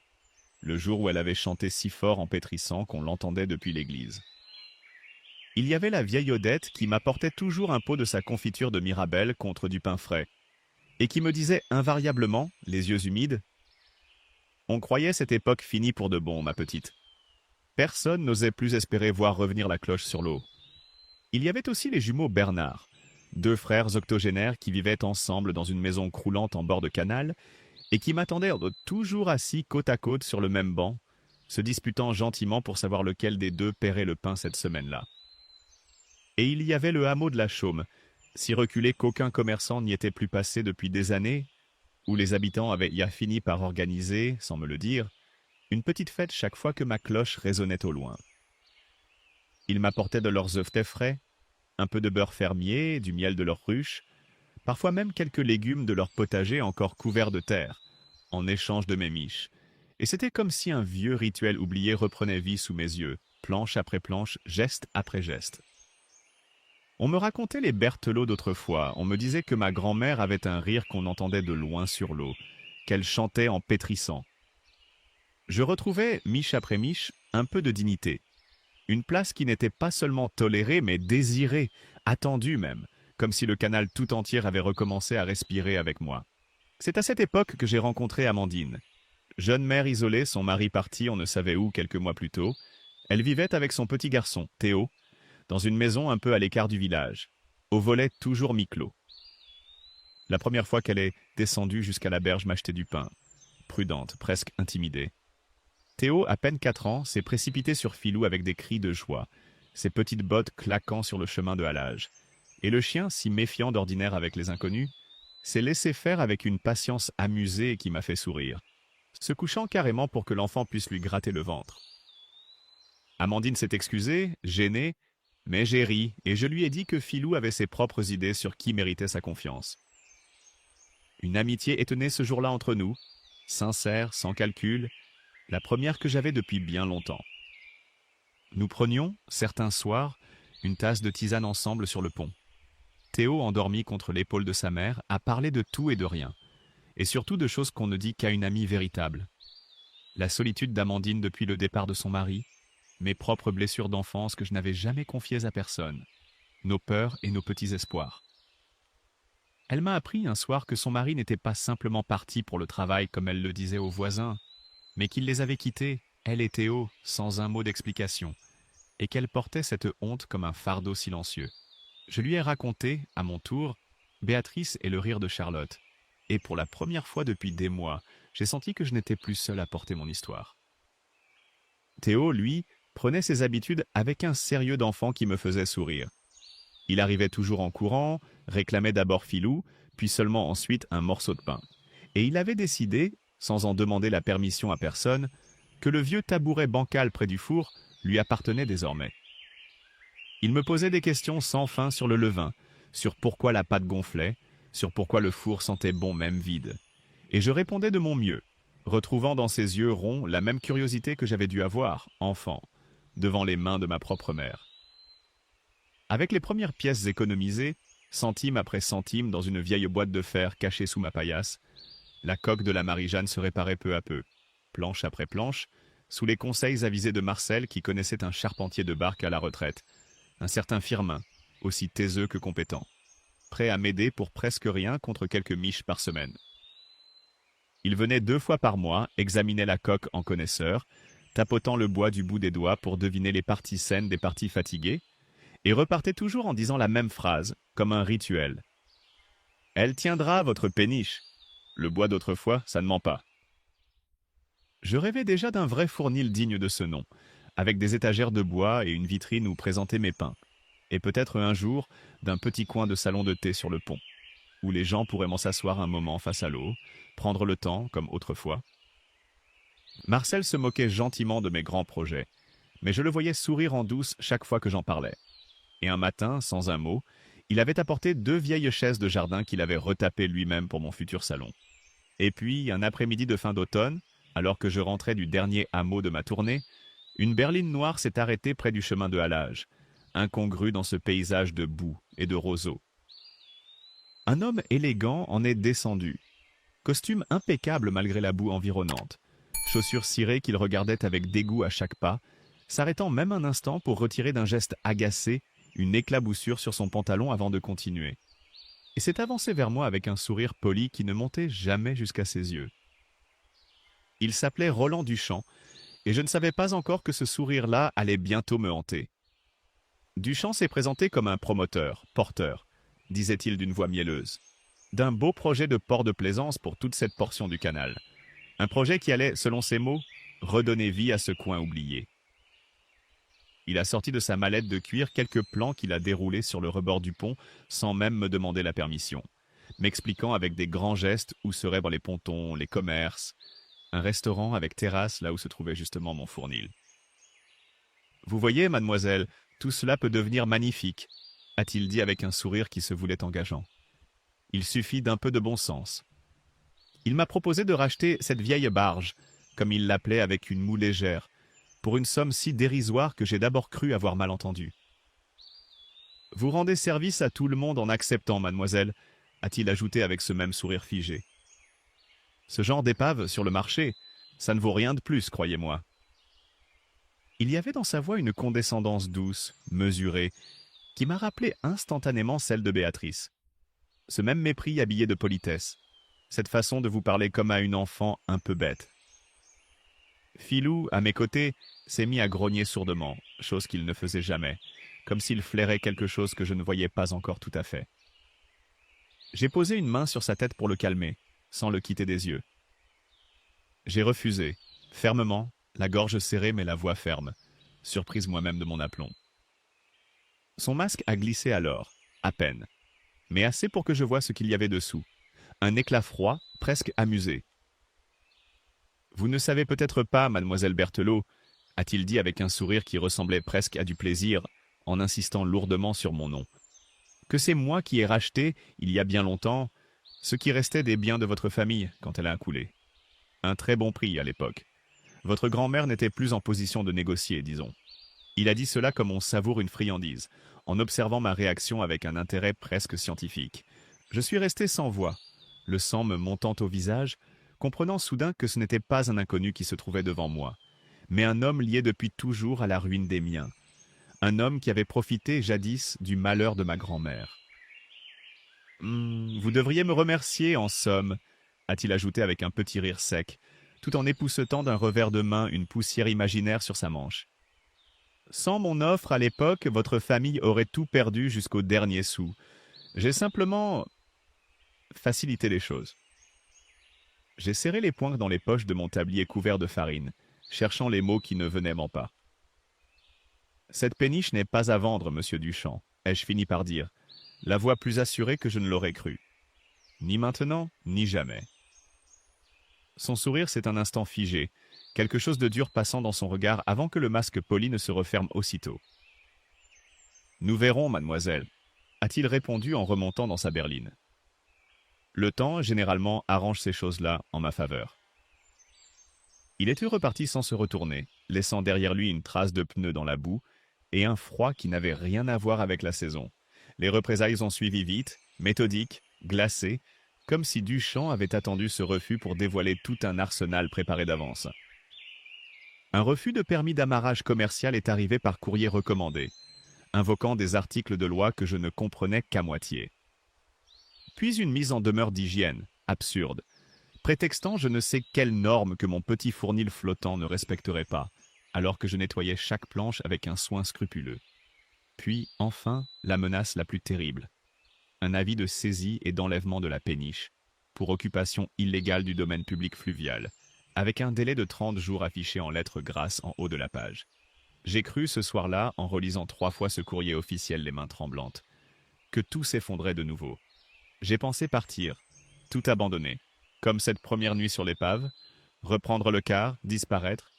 le jour où elle avait chanté si fort en pétrissant qu'on l'entendait depuis l'église. Il y avait la vieille Odette qui m'apportait toujours un pot de sa confiture de Mirabelle contre du pain frais, et qui me disait invariablement, les yeux humides, « On croyait cette époque finie pour de bon, ma petite. » Personne n'osait plus espérer voir revenir la cloche sur l'eau. Il y avait aussi les jumeaux Bernard, deux frères octogénaires qui vivaient ensemble dans une maison croulante en bord de canal et qui m'attendaient toujours assis côte à côte sur le même banc, se disputant gentiment pour savoir lequel des deux paierait le pain cette semaine-là. Et il y avait le hameau de la Chaume, si reculé qu'aucun commerçant n'y était plus passé depuis des années, où les habitants avaient y fini par organiser, sans me le dire, une petite fête chaque fois que ma cloche résonnait au loin. Ils m'apportaient de leurs œufs frais, un peu de beurre fermier, du miel de leur ruche, parfois même quelques légumes de leur potager encore couverts de terre, en échange de mes miches. Et c'était comme si un vieux rituel oublié reprenait vie sous mes yeux, planche après planche, geste après geste. On me racontait les Berthelot d'autrefois, on me disait que ma grand-mère avait un rire qu'on entendait de loin sur l'eau, qu'elle chantait en pétrissant. Je retrouvais, miche après miche, un peu de dignité. Une place qui n'était pas seulement tolérée, mais désirée, attendue même, comme si le canal tout entier avait recommencé à respirer avec moi. C'est à cette époque que j'ai rencontré Amandine. Jeune mère isolée, son mari parti on ne savait où quelques mois plus tôt, elle vivait avec son petit garçon, Théo, dans une maison un peu à l'écart du village, au volet toujours mi-clos. La première fois qu'elle est descendue jusqu'à la berge m'acheter du pain, prudente, presque intimidée. Théo, à peine 4 ans, s'est précipité sur Filou avec des cris de joie, ses petites bottes claquant sur le chemin de halage. Et le chien, si méfiant d'ordinaire avec les inconnus, s'est laissé faire avec une patience amusée qui m'a fait sourire, se couchant carrément pour que l'enfant puisse lui gratter le ventre. Amandine s'est excusée, gênée, mais j'ai ri et je lui ai dit que Filou avait ses propres idées sur qui méritait sa confiance. Une amitié était née ce jour-là entre nous, sincère, sans calcul, la première que j'avais depuis bien longtemps. Nous prenions, certains soirs, une tasse de tisane ensemble sur le pont. Théo, endormi contre l'épaule de sa mère, a parlé de tout et de rien, et surtout de choses qu'on ne dit qu'à une amie véritable. La solitude d'Amandine depuis le départ de son mari, mes propres blessures d'enfance que je n'avais jamais confiées à personne, nos peurs et nos petits espoirs. Elle m'a appris un soir que son mari n'était pas simplement parti pour le travail comme elle le disait aux voisins, mais qu'il les avait quittés, elle et Théo, sans un mot d'explication, et qu'elle portait cette honte comme un fardeau silencieux. Je lui ai raconté, à mon tour, Béatrice et le rire de Charlotte, et pour la première fois depuis des mois, j'ai senti que je n'étais plus seul à porter mon histoire. Théo, lui, prenait ses habitudes avec un sérieux d'enfant qui me faisait sourire. Il arrivait toujours en courant, réclamait d'abord Filou, puis seulement ensuite un morceau de pain. Et il avait décidé, sans en demander la permission à personne, que le vieux tabouret bancal près du four lui appartenait désormais. Il me posait des questions sans fin sur le levain, sur pourquoi la pâte gonflait, sur pourquoi le four sentait bon même vide. Et je répondais de mon mieux, retrouvant dans ses yeux ronds la même curiosité que j'avais dû avoir, enfant, devant les mains de ma propre mère. Avec les premières pièces économisées, centime après centime dans une vieille boîte de fer cachée sous ma paillasse, la coque de la Marie-Jeanne se réparait peu à peu, planche après planche, sous les conseils avisés de Marcel qui connaissait un charpentier de barque à la retraite, un certain Firmin, aussi taiseux que compétent, prêt à m'aider pour presque rien contre quelques miches par semaine. Il venait 2 fois par mois, examinait la coque en connaisseur, tapotant le bois du bout des doigts pour deviner les parties saines des parties fatiguées, et repartait toujours en disant la même phrase, comme un rituel. « Elle tiendra, votre péniche. Le bois d'autrefois, ça ne ment pas. » Je rêvais déjà d'un vrai fournil digne de ce nom, avec des étagères de bois et une vitrine où présenter mes pains, et peut-être un jour d'un petit coin de salon de thé sur le pont, où les gens pourraient m'en s'asseoir un moment face à l'eau, prendre le temps, comme autrefois. Marcel se moquait gentiment de mes grands projets, mais je le voyais sourire en douce chaque fois que j'en parlais. Et un matin, sans un mot, il avait apporté 2 vieilles chaises de jardin qu'il avait retapées lui-même pour mon futur salon. Et puis, un après-midi de fin d'automne, alors que je rentrais du dernier hameau de ma tournée, une berline noire s'est arrêtée près du chemin de halage, incongrue dans ce paysage de boue et de roseaux. Un homme élégant en est descendu, costume impeccable malgré la boue environnante, chaussures cirées qu'il regardait avec dégoût à chaque pas, s'arrêtant même un instant pour retirer d'un geste agacé une éclaboussure sur son pantalon avant de continuer. Et s'est avancé vers moi avec un sourire poli qui ne montait jamais jusqu'à ses yeux. Il s'appelait Roland Duchamp, et je ne savais pas encore que ce sourire-là allait bientôt me hanter. Duchamp s'est présenté comme un promoteur, porteur, disait-il d'une voix mielleuse, d'un beau projet de port de plaisance pour toute cette portion du canal. Un projet qui allait, selon ses mots, redonner vie à ce coin oublié. Il a sorti de sa mallette de cuir quelques plans qu'il a déroulés sur le rebord du pont sans même me demander la permission, m'expliquant avec des grands gestes où seraient les pontons, les commerces, un restaurant avec terrasse là où se trouvait justement mon fournil. « Vous voyez, mademoiselle, tout cela peut devenir magnifique », a-t-il dit avec un sourire qui se voulait engageant. « Il suffit d'un peu de bon sens. » Il m'a proposé de racheter cette vieille barge, comme il l'appelait avec une moue légère, pour une somme si dérisoire que j'ai d'abord cru avoir mal entendu. « Vous rendez service à tout le monde en acceptant, mademoiselle, » a-t-il ajouté avec ce même sourire figé. « Ce genre d'épave sur le marché, ça ne vaut rien de plus, croyez-moi. » Il y avait dans sa voix une condescendance douce, mesurée, qui m'a rappelé instantanément celle de Béatrice. Ce même mépris habillé de politesse, cette façon de vous parler comme à une enfant un peu bête. Filou, à mes côtés, s'est mis à grogner sourdement, chose qu'il ne faisait jamais, comme s'il flairait quelque chose que je ne voyais pas encore tout à fait. J'ai posé une main sur sa tête pour le calmer, sans le quitter des yeux. J'ai refusé, fermement, la gorge serrée mais la voix ferme, surprise moi-même de mon aplomb. Son masque a glissé alors, à peine, mais assez pour que je voie ce qu'il y avait dessous. Un éclat froid, presque amusé. « Vous ne savez peut-être pas, mademoiselle Berthelot, » a-t-il dit avec un sourire qui ressemblait presque à du plaisir, en insistant lourdement sur mon nom, « que c'est moi qui ai racheté, il y a bien longtemps, ce qui restait des biens de votre famille quand elle a coulé. Un très bon prix à l'époque. Votre grand-mère n'était plus en position de négocier, disons. Il a dit cela comme on savoure une friandise, en observant ma réaction avec un intérêt presque scientifique. Je suis resté sans voix, le sang me montant au visage, comprenant soudain que ce n'était pas un inconnu qui se trouvait devant moi, mais un homme lié depuis toujours à la ruine des miens, un homme qui avait profité jadis du malheur de ma grand-mère. « Vous devriez me remercier, en somme, » a-t-il ajouté avec un petit rire sec, tout en époussetant d'un revers de main une poussière imaginaire sur sa manche. « Sans mon offre à l'époque, votre famille aurait tout perdu jusqu'au dernier sou. J'ai simplement facilité les choses. » J'ai serré les poings dans les poches de mon tablier couvert de farine, cherchant les mots qui ne venaient m'en pas. « Cette péniche n'est pas à vendre, monsieur Duchamp, ai-je fini par dire, la voix plus assurée que je ne l'aurais cru. Ni maintenant, ni jamais. » Son sourire s'est un instant figé, quelque chose de dur passant dans son regard avant que le masque poli ne se referme aussitôt. « Nous verrons, mademoiselle, » a-t-il répondu en remontant dans sa berline. Le temps, généralement, arrange ces choses-là en ma faveur. Il était reparti sans se retourner, laissant derrière lui une trace de pneus dans la boue et un froid qui n'avait rien à voir avec la saison. Les représailles ont suivi vite, méthodiques, glacées, comme si Duchamp avait attendu ce refus pour dévoiler tout un arsenal préparé d'avance. Un refus de permis d'amarrage commercial est arrivé par courrier recommandé, invoquant des articles de loi que je ne comprenais qu'à moitié. Puis une mise en demeure d'hygiène, absurde, prétextant je ne sais quelle norme que mon petit fournil flottant ne respecterait pas, alors que je nettoyais chaque planche avec un soin scrupuleux. Puis, enfin, la menace la plus terrible. Un avis de saisie et d'enlèvement de la péniche, pour occupation illégale du domaine public fluvial, avec un délai de 30 jours affiché en lettres grasses en haut de la page. J'ai cru ce soir-là, en relisant 3 fois ce courrier officiel les mains tremblantes, que tout s'effondrait de nouveau. J'ai pensé partir, tout abandonner, comme cette première nuit sur l'épave, reprendre le quart, disparaître,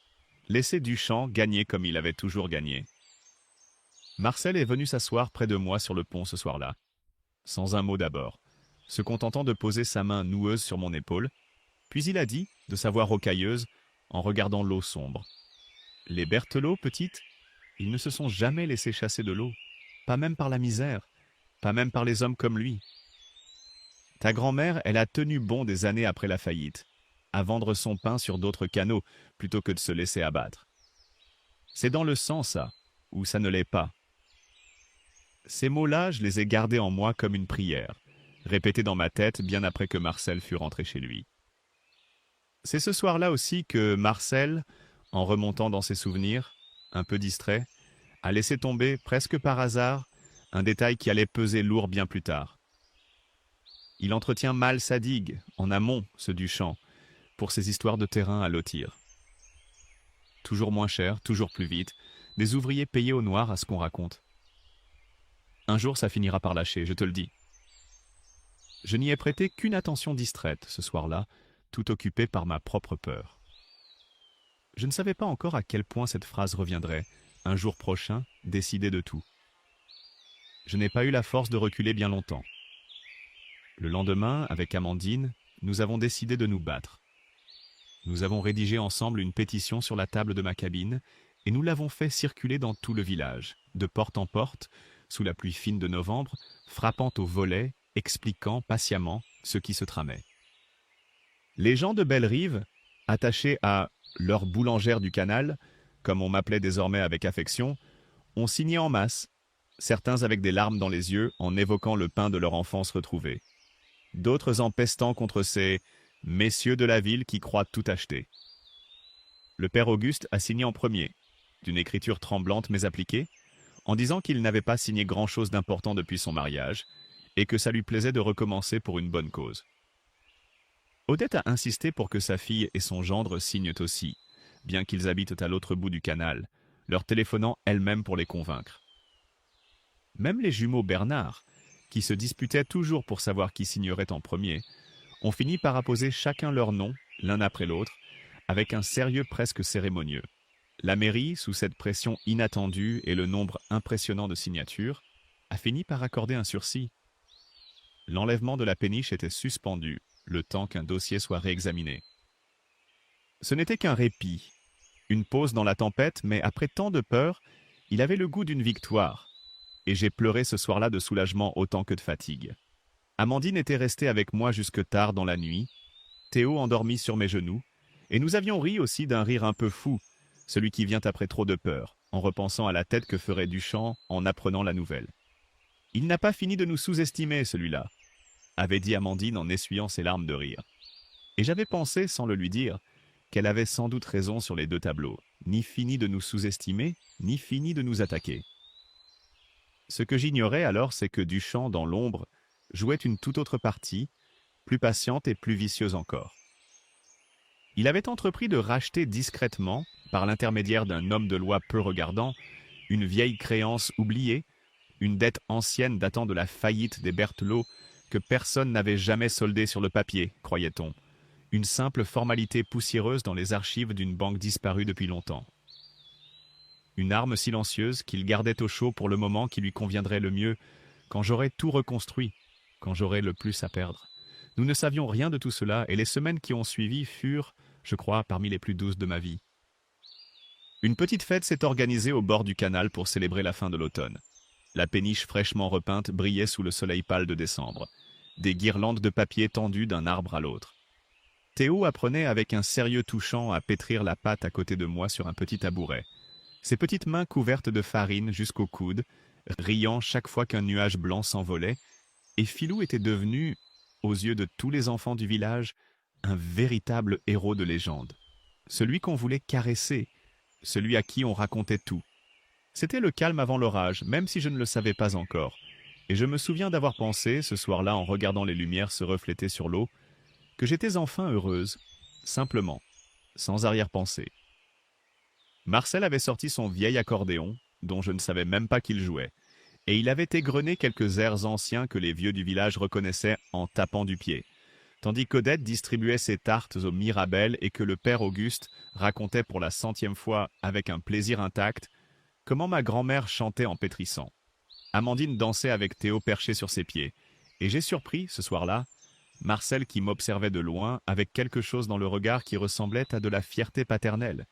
laisser Duchamp gagner comme il avait toujours gagné. Marcel est venu s'asseoir près de moi sur le pont ce soir-là, sans un mot d'abord, se contentant de poser sa main noueuse sur mon épaule, puis il a dit, de sa voix rocailleuse, en regardant l'eau sombre. « Les Berthelot, petite, ils ne se sont jamais laissés chasser de l'eau, pas même par la misère, pas même par les hommes comme lui. Ta grand-mère, elle a tenu bon des années après la faillite, à vendre son pain sur d'autres canaux, plutôt que de se laisser abattre. C'est dans le sang, ça, ou ça ne l'est pas. Ces mots-là, je les ai gardés en moi comme une prière, répétée dans ma tête bien après que Marcel fut rentré chez lui. C'est ce soir-là aussi que Marcel, en remontant dans ses souvenirs, un peu distrait, a laissé tomber, presque par hasard, un détail qui allait peser lourd bien plus tard. Il entretient mal sa digue, en amont, ce Duchamp, pour ses histoires de terrain à lotir. Toujours moins cher, toujours plus vite, des ouvriers payés au noir à ce qu'on raconte. Un jour, ça finira par lâcher, je te le dis. Je n'y ai prêté qu'une attention distraite ce soir-là, tout occupé par ma propre peur. Je ne savais pas encore à quel point cette phrase reviendrait, un jour prochain, décider de tout. Je n'ai pas eu la force de reculer bien longtemps. Le lendemain, avec Amandine, nous avons décidé de nous battre. Nous avons rédigé ensemble une pétition sur la table de ma cabine et nous l'avons fait circuler dans tout le village, de porte en porte, sous la pluie fine de novembre, frappant au volet, expliquant patiemment ce qui se tramait. Les gens de Bellerive, attachés à leur boulangère du canal, comme on m'appelait désormais avec affection, ont signé en masse, certains avec des larmes dans les yeux en évoquant le pain de leur enfance retrouvée, d'autres en pestant contre ces messieurs de la ville qui croient tout acheter. Le père Auguste a signé en premier, d'une écriture tremblante mais appliquée, en disant qu'il n'avait pas signé grand-chose d'important depuis son mariage, et que ça lui plaisait de recommencer pour une bonne cause. Odette a insisté pour que sa fille et son gendre signent aussi, bien qu'ils habitent à l'autre bout du canal, leur téléphonant elle-même pour les convaincre. Même les jumeaux Bernard, qui se disputaient toujours pour savoir qui signerait en premier, ont fini par apposer chacun leur nom, l'un après l'autre, avec un sérieux presque cérémonieux. La mairie, sous cette pression inattendue et le nombre impressionnant de signatures, a fini par accorder un sursis. L'enlèvement de la péniche était suspendu, le temps qu'un dossier soit réexaminé. Ce n'était qu'un répit, une pause dans la tempête, mais après tant de peur, il avait le goût d'une victoire, et j'ai pleuré ce soir-là de soulagement autant que de fatigue. Amandine était restée avec moi jusque tard dans la nuit, Théo endormi sur mes genoux, et nous avions ri aussi d'un rire un peu fou, celui qui vient après trop de peur, en repensant à la tête que ferait Duchamp en apprenant la nouvelle. Il n'a pas fini de nous sous-estimer, celui-là, avait dit Amandine en essuyant ses larmes de rire. Et j'avais pensé, sans le lui dire, qu'elle avait sans doute raison sur les deux tableaux, ni fini de nous sous-estimer, ni fini de nous attaquer. Ce que j'ignorais alors, c'est que Duchamp, dans l'ombre, jouait une toute autre partie, plus patiente et plus vicieuse encore. Il avait entrepris de racheter discrètement, par l'intermédiaire d'un homme de loi peu regardant, une vieille créance oubliée, une dette ancienne datant de la faillite des Berthelot que personne n'avait jamais soldée sur le papier, croyait-on, une simple formalité poussiéreuse dans les archives d'une banque disparue depuis longtemps. Une arme silencieuse qu'il gardait au chaud pour le moment qui lui conviendrait le mieux, quand j'aurais tout reconstruit, quand j'aurais le plus à perdre. Nous ne savions rien de tout cela, et les semaines qui ont suivi furent, je crois, parmi les plus douces de ma vie. Une petite fête s'est organisée au bord du canal pour célébrer la fin de l'automne. La péniche fraîchement repeinte brillait sous le soleil pâle de décembre, des guirlandes de papier tendues d'un arbre à l'autre. Théo apprenait avec un sérieux touchant à pétrir la pâte à côté de moi sur un petit tabouret, ses petites mains couvertes de farine jusqu'au coude, riant chaque fois qu'un nuage blanc s'envolait, et Philou était devenu, aux yeux de tous les enfants du village, un véritable héros de légende. Celui qu'on voulait caresser, celui à qui on racontait tout. C'était le calme avant l'orage, même si je ne le savais pas encore. Et je me souviens d'avoir pensé, ce soir-là, en regardant les lumières se refléter sur l'eau, que j'étais enfin heureuse, simplement, sans arrière-pensée. Marcel avait sorti son vieil accordéon, dont je ne savais même pas qu'il jouait, et il avait égrené quelques airs anciens que les vieux du village reconnaissaient en tapant du pied, tandis qu'Odette distribuait ses tartes aux Mirabelles et que le père Auguste racontait pour la 100e fois, avec un plaisir intact, comment ma grand-mère chantait en pétrissant. Amandine dansait avec Théo perché sur ses pieds, et j'ai surpris, ce soir-là, Marcel qui m'observait de loin avec quelque chose dans le regard qui ressemblait à de la fierté paternelle,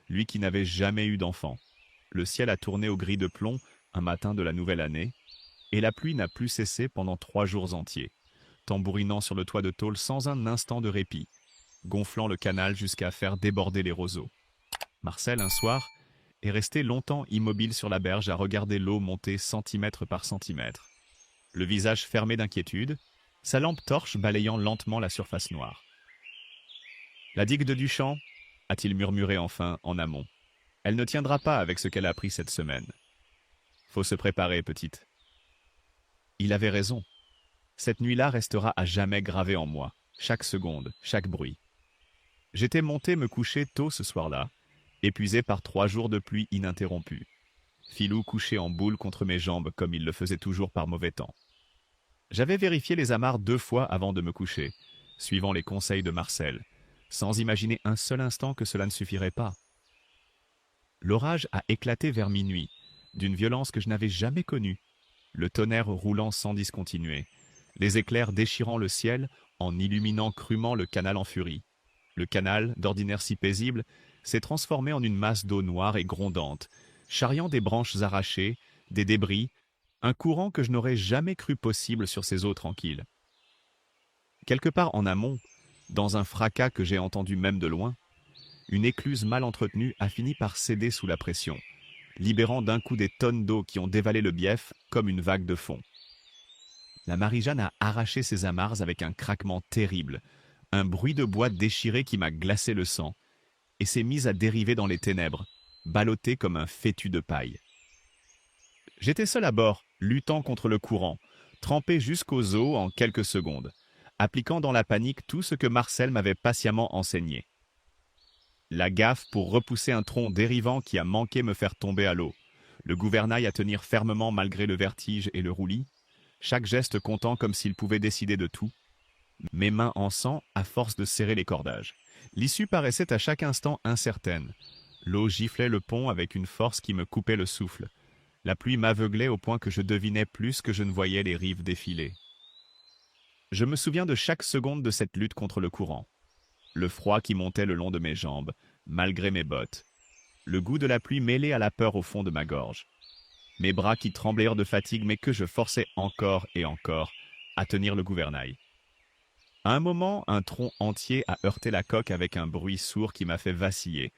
lui qui n'avait jamais eu d'enfant. Le ciel a tourné au gris de plomb un matin de la nouvelle année, et la pluie n'a plus cessé pendant 3 jours entiers, tambourinant sur le toit de tôle sans un instant de répit, gonflant le canal jusqu'à faire déborder les roseaux. Marcel, un soir, et restai longtemps immobile sur la berge à regarder l'eau monter centimètre par centimètre. Le visage fermé d'inquiétude, sa lampe torche balayant lentement la surface noire. La digue de Duchamp, a-t-il murmuré enfin en amont. Elle ne tiendra pas avec ce qu'elle a appris cette semaine. Faut se préparer, petite. Il avait raison. Cette nuit-là restera à jamais gravée en moi, chaque seconde, chaque bruit. J'étais monté me coucher tôt ce soir-là, épuisé par 3 jours de pluie ininterrompue. Filou couché en boule contre mes jambes comme il le faisait toujours par mauvais temps. J'avais vérifié les amarres 2 fois avant de me coucher, suivant les conseils de Marcel, sans imaginer un seul instant que cela ne suffirait pas. L'orage a éclaté vers minuit, d'une violence que je n'avais jamais connue, le tonnerre roulant sans discontinuer, les éclairs déchirant le ciel en illuminant crûment le canal en furie. Le canal, d'ordinaire si paisible, s'est transformé en une masse d'eau noire et grondante, charriant des branches arrachées, des débris, un courant que je n'aurais jamais cru possible sur ces eaux tranquilles. Quelque part en amont, dans un fracas que j'ai entendu même de loin, une écluse mal entretenue a fini par céder sous la pression, libérant d'un coup des tonnes d'eau qui ont dévalé le bief comme une vague de fond. La Marie-Jeanne a arraché ses amarres avec un craquement terrible, un bruit de bois déchiré qui m'a glacé le sang, et s'est mise à dériver dans les ténèbres, ballottée comme un fétu de paille. J'étais seul à bord, luttant contre le courant, trempé jusqu'aux os en quelques secondes, appliquant dans la panique tout ce que Marcel m'avait patiemment enseigné. La gaffe pour repousser un tronc dérivant qui a manqué me faire tomber à l'eau, le gouvernail à tenir fermement malgré le vertige et le roulis, chaque geste comptant comme s'il pouvait décider de tout, mes mains en sang à force de serrer les cordages. L'issue paraissait à chaque instant incertaine. L'eau giflait le pont avec une force qui me coupait le souffle. La pluie m'aveuglait au point que je devinais plus que je ne voyais les rives défiler. Je me souviens de chaque seconde de cette lutte contre le courant. Le froid qui montait le long de mes jambes, malgré mes bottes. Le goût de la pluie mêlé à la peur au fond de ma gorge. Mes bras qui tremblaient de fatigue mais que je forçais encore et encore à tenir le gouvernail. À un moment, un tronc entier a heurté la coque avec un bruit sourd qui m'a fait vaciller.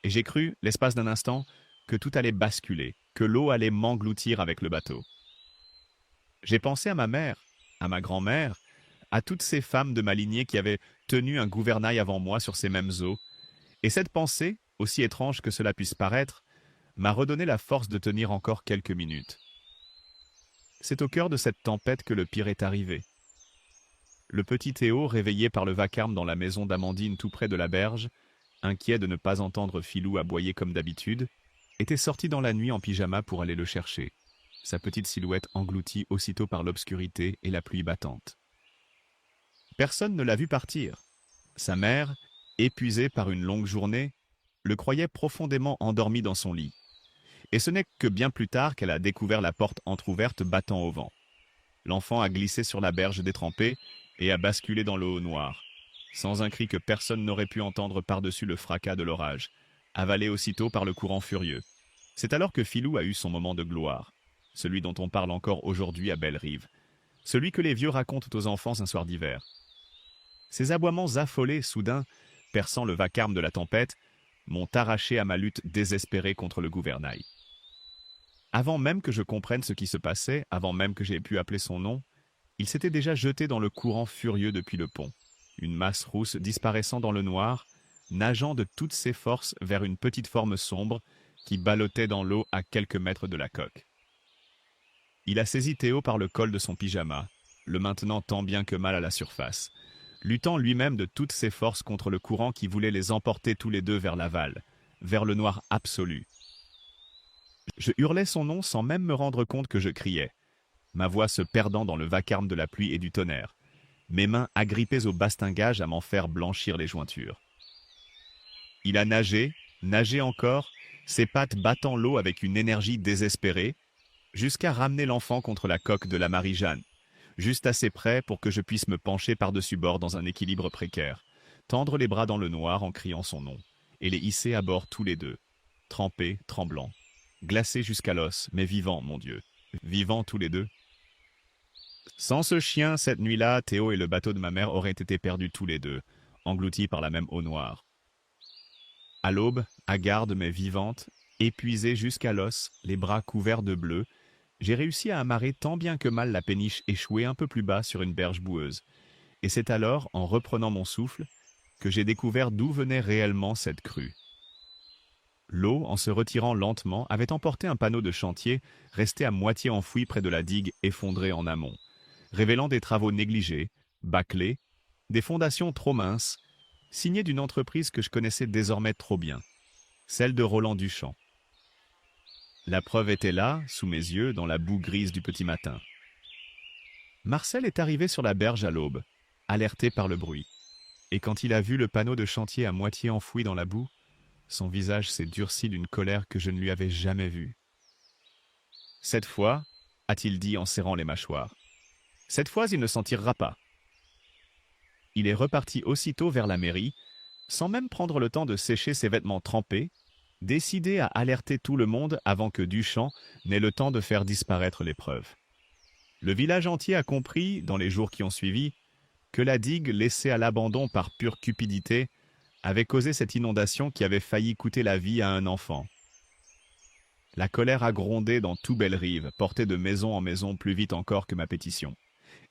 Et j'ai cru, l'espace d'un instant, que tout allait basculer, que l'eau allait m'engloutir avec le bateau. J'ai pensé à ma mère, à ma grand-mère, à toutes ces femmes de ma lignée qui avaient tenu un gouvernail avant moi sur ces mêmes eaux, et cette pensée, aussi étrange que cela puisse paraître, m'a redonné la force de tenir encore quelques minutes. C'est au cœur de cette tempête que le pire est arrivé. Le petit Théo, réveillé par le vacarme dans la maison d'Amandine tout près de la berge, inquiet de ne pas entendre Filou aboyer comme d'habitude, était sorti dans la nuit en pyjama pour aller le chercher, sa petite silhouette engloutie aussitôt par l'obscurité et la pluie battante. Personne ne l'a vu partir. Sa mère, épuisée par une longue journée, le croyait profondément endormi dans son lit. Et ce n'est que bien plus tard qu'elle a découvert la porte entr'ouverte battant au vent. L'enfant a glissé sur la berge détrempée et a basculé dans l'eau noire, sans un cri que personne n'aurait pu entendre par-dessus le fracas de l'orage, avalé aussitôt par le courant furieux. C'est alors que Filou a eu son moment de gloire, celui dont on parle encore aujourd'hui à Belle-Rive, celui que les vieux racontent aux enfants un soir d'hiver. Ces aboiements affolés, soudain, perçant le vacarme de la tempête, m'ont arraché à ma lutte désespérée contre le gouvernail. Avant même que je comprenne ce qui se passait, avant même que j'aie pu appeler son nom, il s'était déjà jeté dans le courant furieux depuis le pont, une masse rousse disparaissant dans le noir, nageant de toutes ses forces vers une petite forme sombre qui ballottait dans l'eau à quelques mètres de la coque. Il a saisi Théo par le col de son pyjama, le maintenant tant bien que mal à la surface, luttant lui-même de toutes ses forces contre le courant qui voulait les emporter tous les deux vers l'aval, vers le noir absolu. Je hurlais son nom sans même me rendre compte que je criais, ma voix se perdant dans le vacarme de la pluie et du tonnerre, mes mains agrippées au bastingage à m'en faire blanchir les jointures. Il a nagé, nagé encore, ses pattes battant l'eau avec une énergie désespérée, jusqu'à ramener l'enfant contre la coque de la Marie-Jeanne, juste assez près pour que je puisse me pencher par-dessus bord dans un équilibre précaire, tendre les bras dans le noir en criant son nom, et les hisser à bord tous les deux, trempés, tremblants, glacés jusqu'à l'os, mais vivants, mon Dieu, vivants tous les deux. Sans ce chien, cette nuit-là, Théo et le bateau de ma mère auraient été perdus tous les deux, engloutis par la même eau noire. À l'aube, hagarde mais vivante, Épuisé jusqu'à l'os, les bras couverts de bleu, j'ai réussi à amarrer tant bien que mal la péniche échouée un peu plus bas sur une berge boueuse. Et c'est alors, en reprenant mon souffle, que j'ai découvert d'où venait réellement cette crue. L'eau, en se retirant lentement, avait emporté un panneau de chantier resté à moitié enfoui près de la digue effondrée en amont, révélant des travaux négligés, bâclés, des fondations trop minces, signées d'une entreprise que je connaissais désormais trop bien, celle de Roland Duchamp. La preuve était là, sous mes yeux, dans la boue grise du petit matin. Marcel est arrivé sur la berge à l'aube, alerté par le bruit. Et quand il a vu le panneau de chantier à moitié enfoui dans la boue, son visage s'est durci d'une colère que je ne lui avais jamais vue. « Cette fois, a-t-il dit en serrant les mâchoires, cette fois il ne s'en tirera pas. » Il est reparti aussitôt vers la mairie, sans même prendre le temps de sécher ses vêtements trempés, décidé à alerter tout le monde avant que Duchamp n'ait le temps de faire disparaître les preuves. Le village entier a compris, dans les jours qui ont suivi, que la digue, laissée à l'abandon par pure cupidité, avait causé cette inondation qui avait failli coûter la vie à un enfant. La colère a grondé dans tout Bellerive, portée de maison en maison plus vite encore que ma pétition.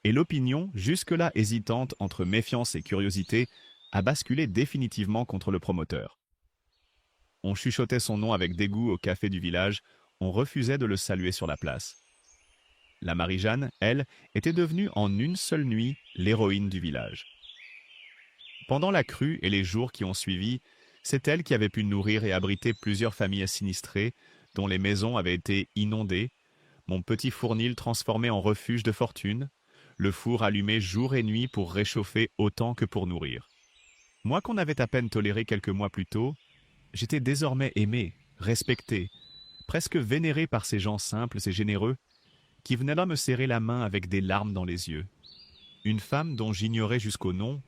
Et l'opinion, jusque-là hésitante entre méfiance et curiosité, a basculé définitivement contre le promoteur. On chuchotait son nom avec dégoût au café du village, on refusait de le saluer sur la place. La Marie-Jeanne, elle, était devenue en une seule nuit l'héroïne du village. Pendant la crue et les jours qui ont suivi, c'est elle qui avait pu nourrir et abriter plusieurs familles sinistrées, dont les maisons avaient été inondées, mon petit fournil transformé en refuge de fortune, le four allumé jour et nuit pour réchauffer autant que pour nourrir. Moi qu'on avait à peine toléré quelques mois plus tôt, j'étais désormais aimé, respecté, presque vénéré par ces gens simples et généreux, qui venaient là me serrer la main avec des larmes dans les yeux. Une femme dont j'ignorais jusqu'au nom,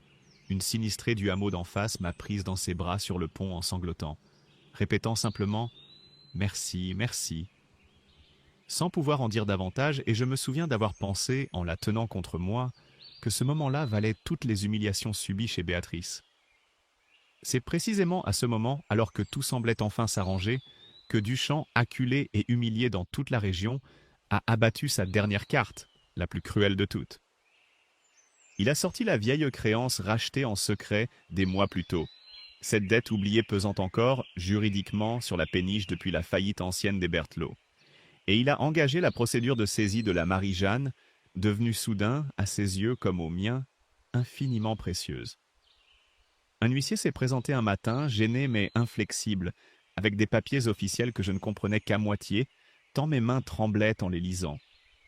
une sinistrée du hameau d'en face, m'a prise dans ses bras sur le pont en sanglotant, répétant simplement « Merci, merci », sans pouvoir en dire davantage, et je me souviens d'avoir pensé, en la tenant contre moi, que ce moment-là valait toutes les humiliations subies chez Béatrice. C'est précisément à ce moment, alors que tout semblait enfin s'arranger, que Duchamp, acculé et humilié dans toute la région, a abattu sa dernière carte, la plus cruelle de toutes. Il a sorti la vieille créance rachetée en secret des mois plus tôt, cette dette oubliée pesant encore, juridiquement, sur la péniche depuis la faillite ancienne des Berthelot. Et il a engagé la procédure de saisie de la Marie-Jeanne, devenue soudain, à ses yeux comme aux miens, infiniment précieuse. Un huissier s'est présenté un matin, gêné mais inflexible, avec des papiers officiels que je ne comprenais qu'à moitié, tant mes mains tremblaient en les lisant.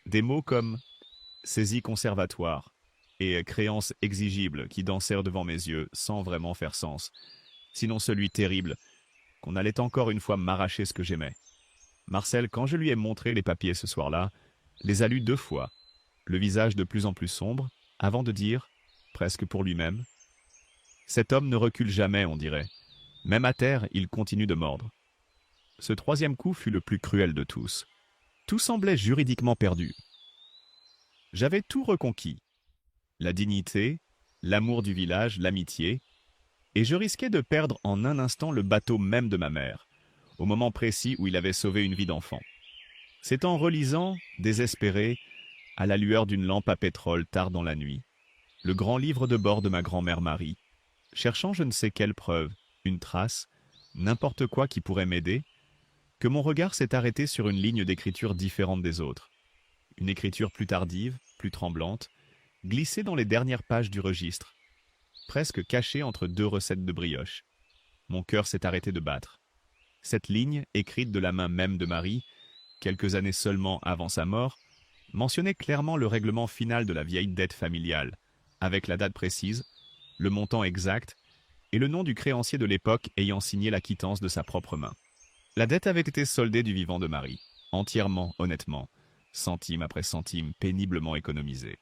Des mots comme « saisie conservatoire » et « créance exigible » qui dansèrent devant mes yeux, sans vraiment faire sens. Sinon celui terrible, qu'on allait encore une fois m'arracher ce que j'aimais. Marcel, quand je lui ai montré les papiers ce soir-là, les a lus 2 fois, le visage de plus en plus sombre, avant de dire, presque pour lui-même, « Cet homme ne recule jamais, on dirait. Même à terre, il continue de mordre. » Ce 3e coup fut le plus cruel de tous. Tout semblait juridiquement perdu. J'avais tout reconquis. La dignité, l'amour du village, l'amitié, et je risquais de perdre en un instant le bateau même de ma mère, au moment précis où il avait sauvé une vie d'enfant. C'est en relisant, désespéré, à la lueur d'une lampe à pétrole tard dans la nuit, le grand livre de bord de ma grand-mère Marie, cherchant je ne sais quelle preuve, une trace, n'importe quoi qui pourrait m'aider, que mon regard s'est arrêté sur une ligne d'écriture différente des autres. Une écriture plus tardive, plus tremblante, glissée dans les dernières pages du registre, presque cachée entre 2 recettes de brioche. Mon cœur s'est arrêté de battre. Cette ligne, écrite de la main même de Marie, quelques années seulement avant sa mort, mentionnait clairement le règlement final de la vieille dette familiale, avec la date précise, le montant exact et le nom du créancier de l'époque ayant signé la quittance de sa propre main. La dette avait été soldée du vivant de Marie, entièrement, honnêtement, centime après centime, péniblement économisé.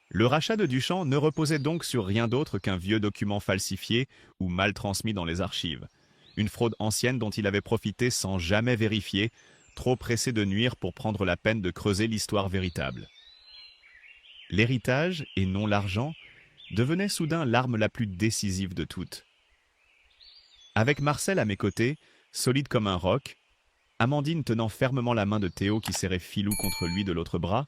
Le rachat de Duchamp ne reposait donc sur rien d'autre qu'un vieux document falsifié ou mal transmis dans les archives, une fraude ancienne dont il avait profité sans jamais vérifier, trop pressé de nuire pour prendre la peine de creuser l'histoire véritable. L'héritage, et non l'argent, devenait soudain l'arme la plus décisive de toutes. Avec Marcel à mes côtés, solide comme un roc, Amandine tenant fermement la main de Théo qui serrait Filou contre lui de l'autre bras,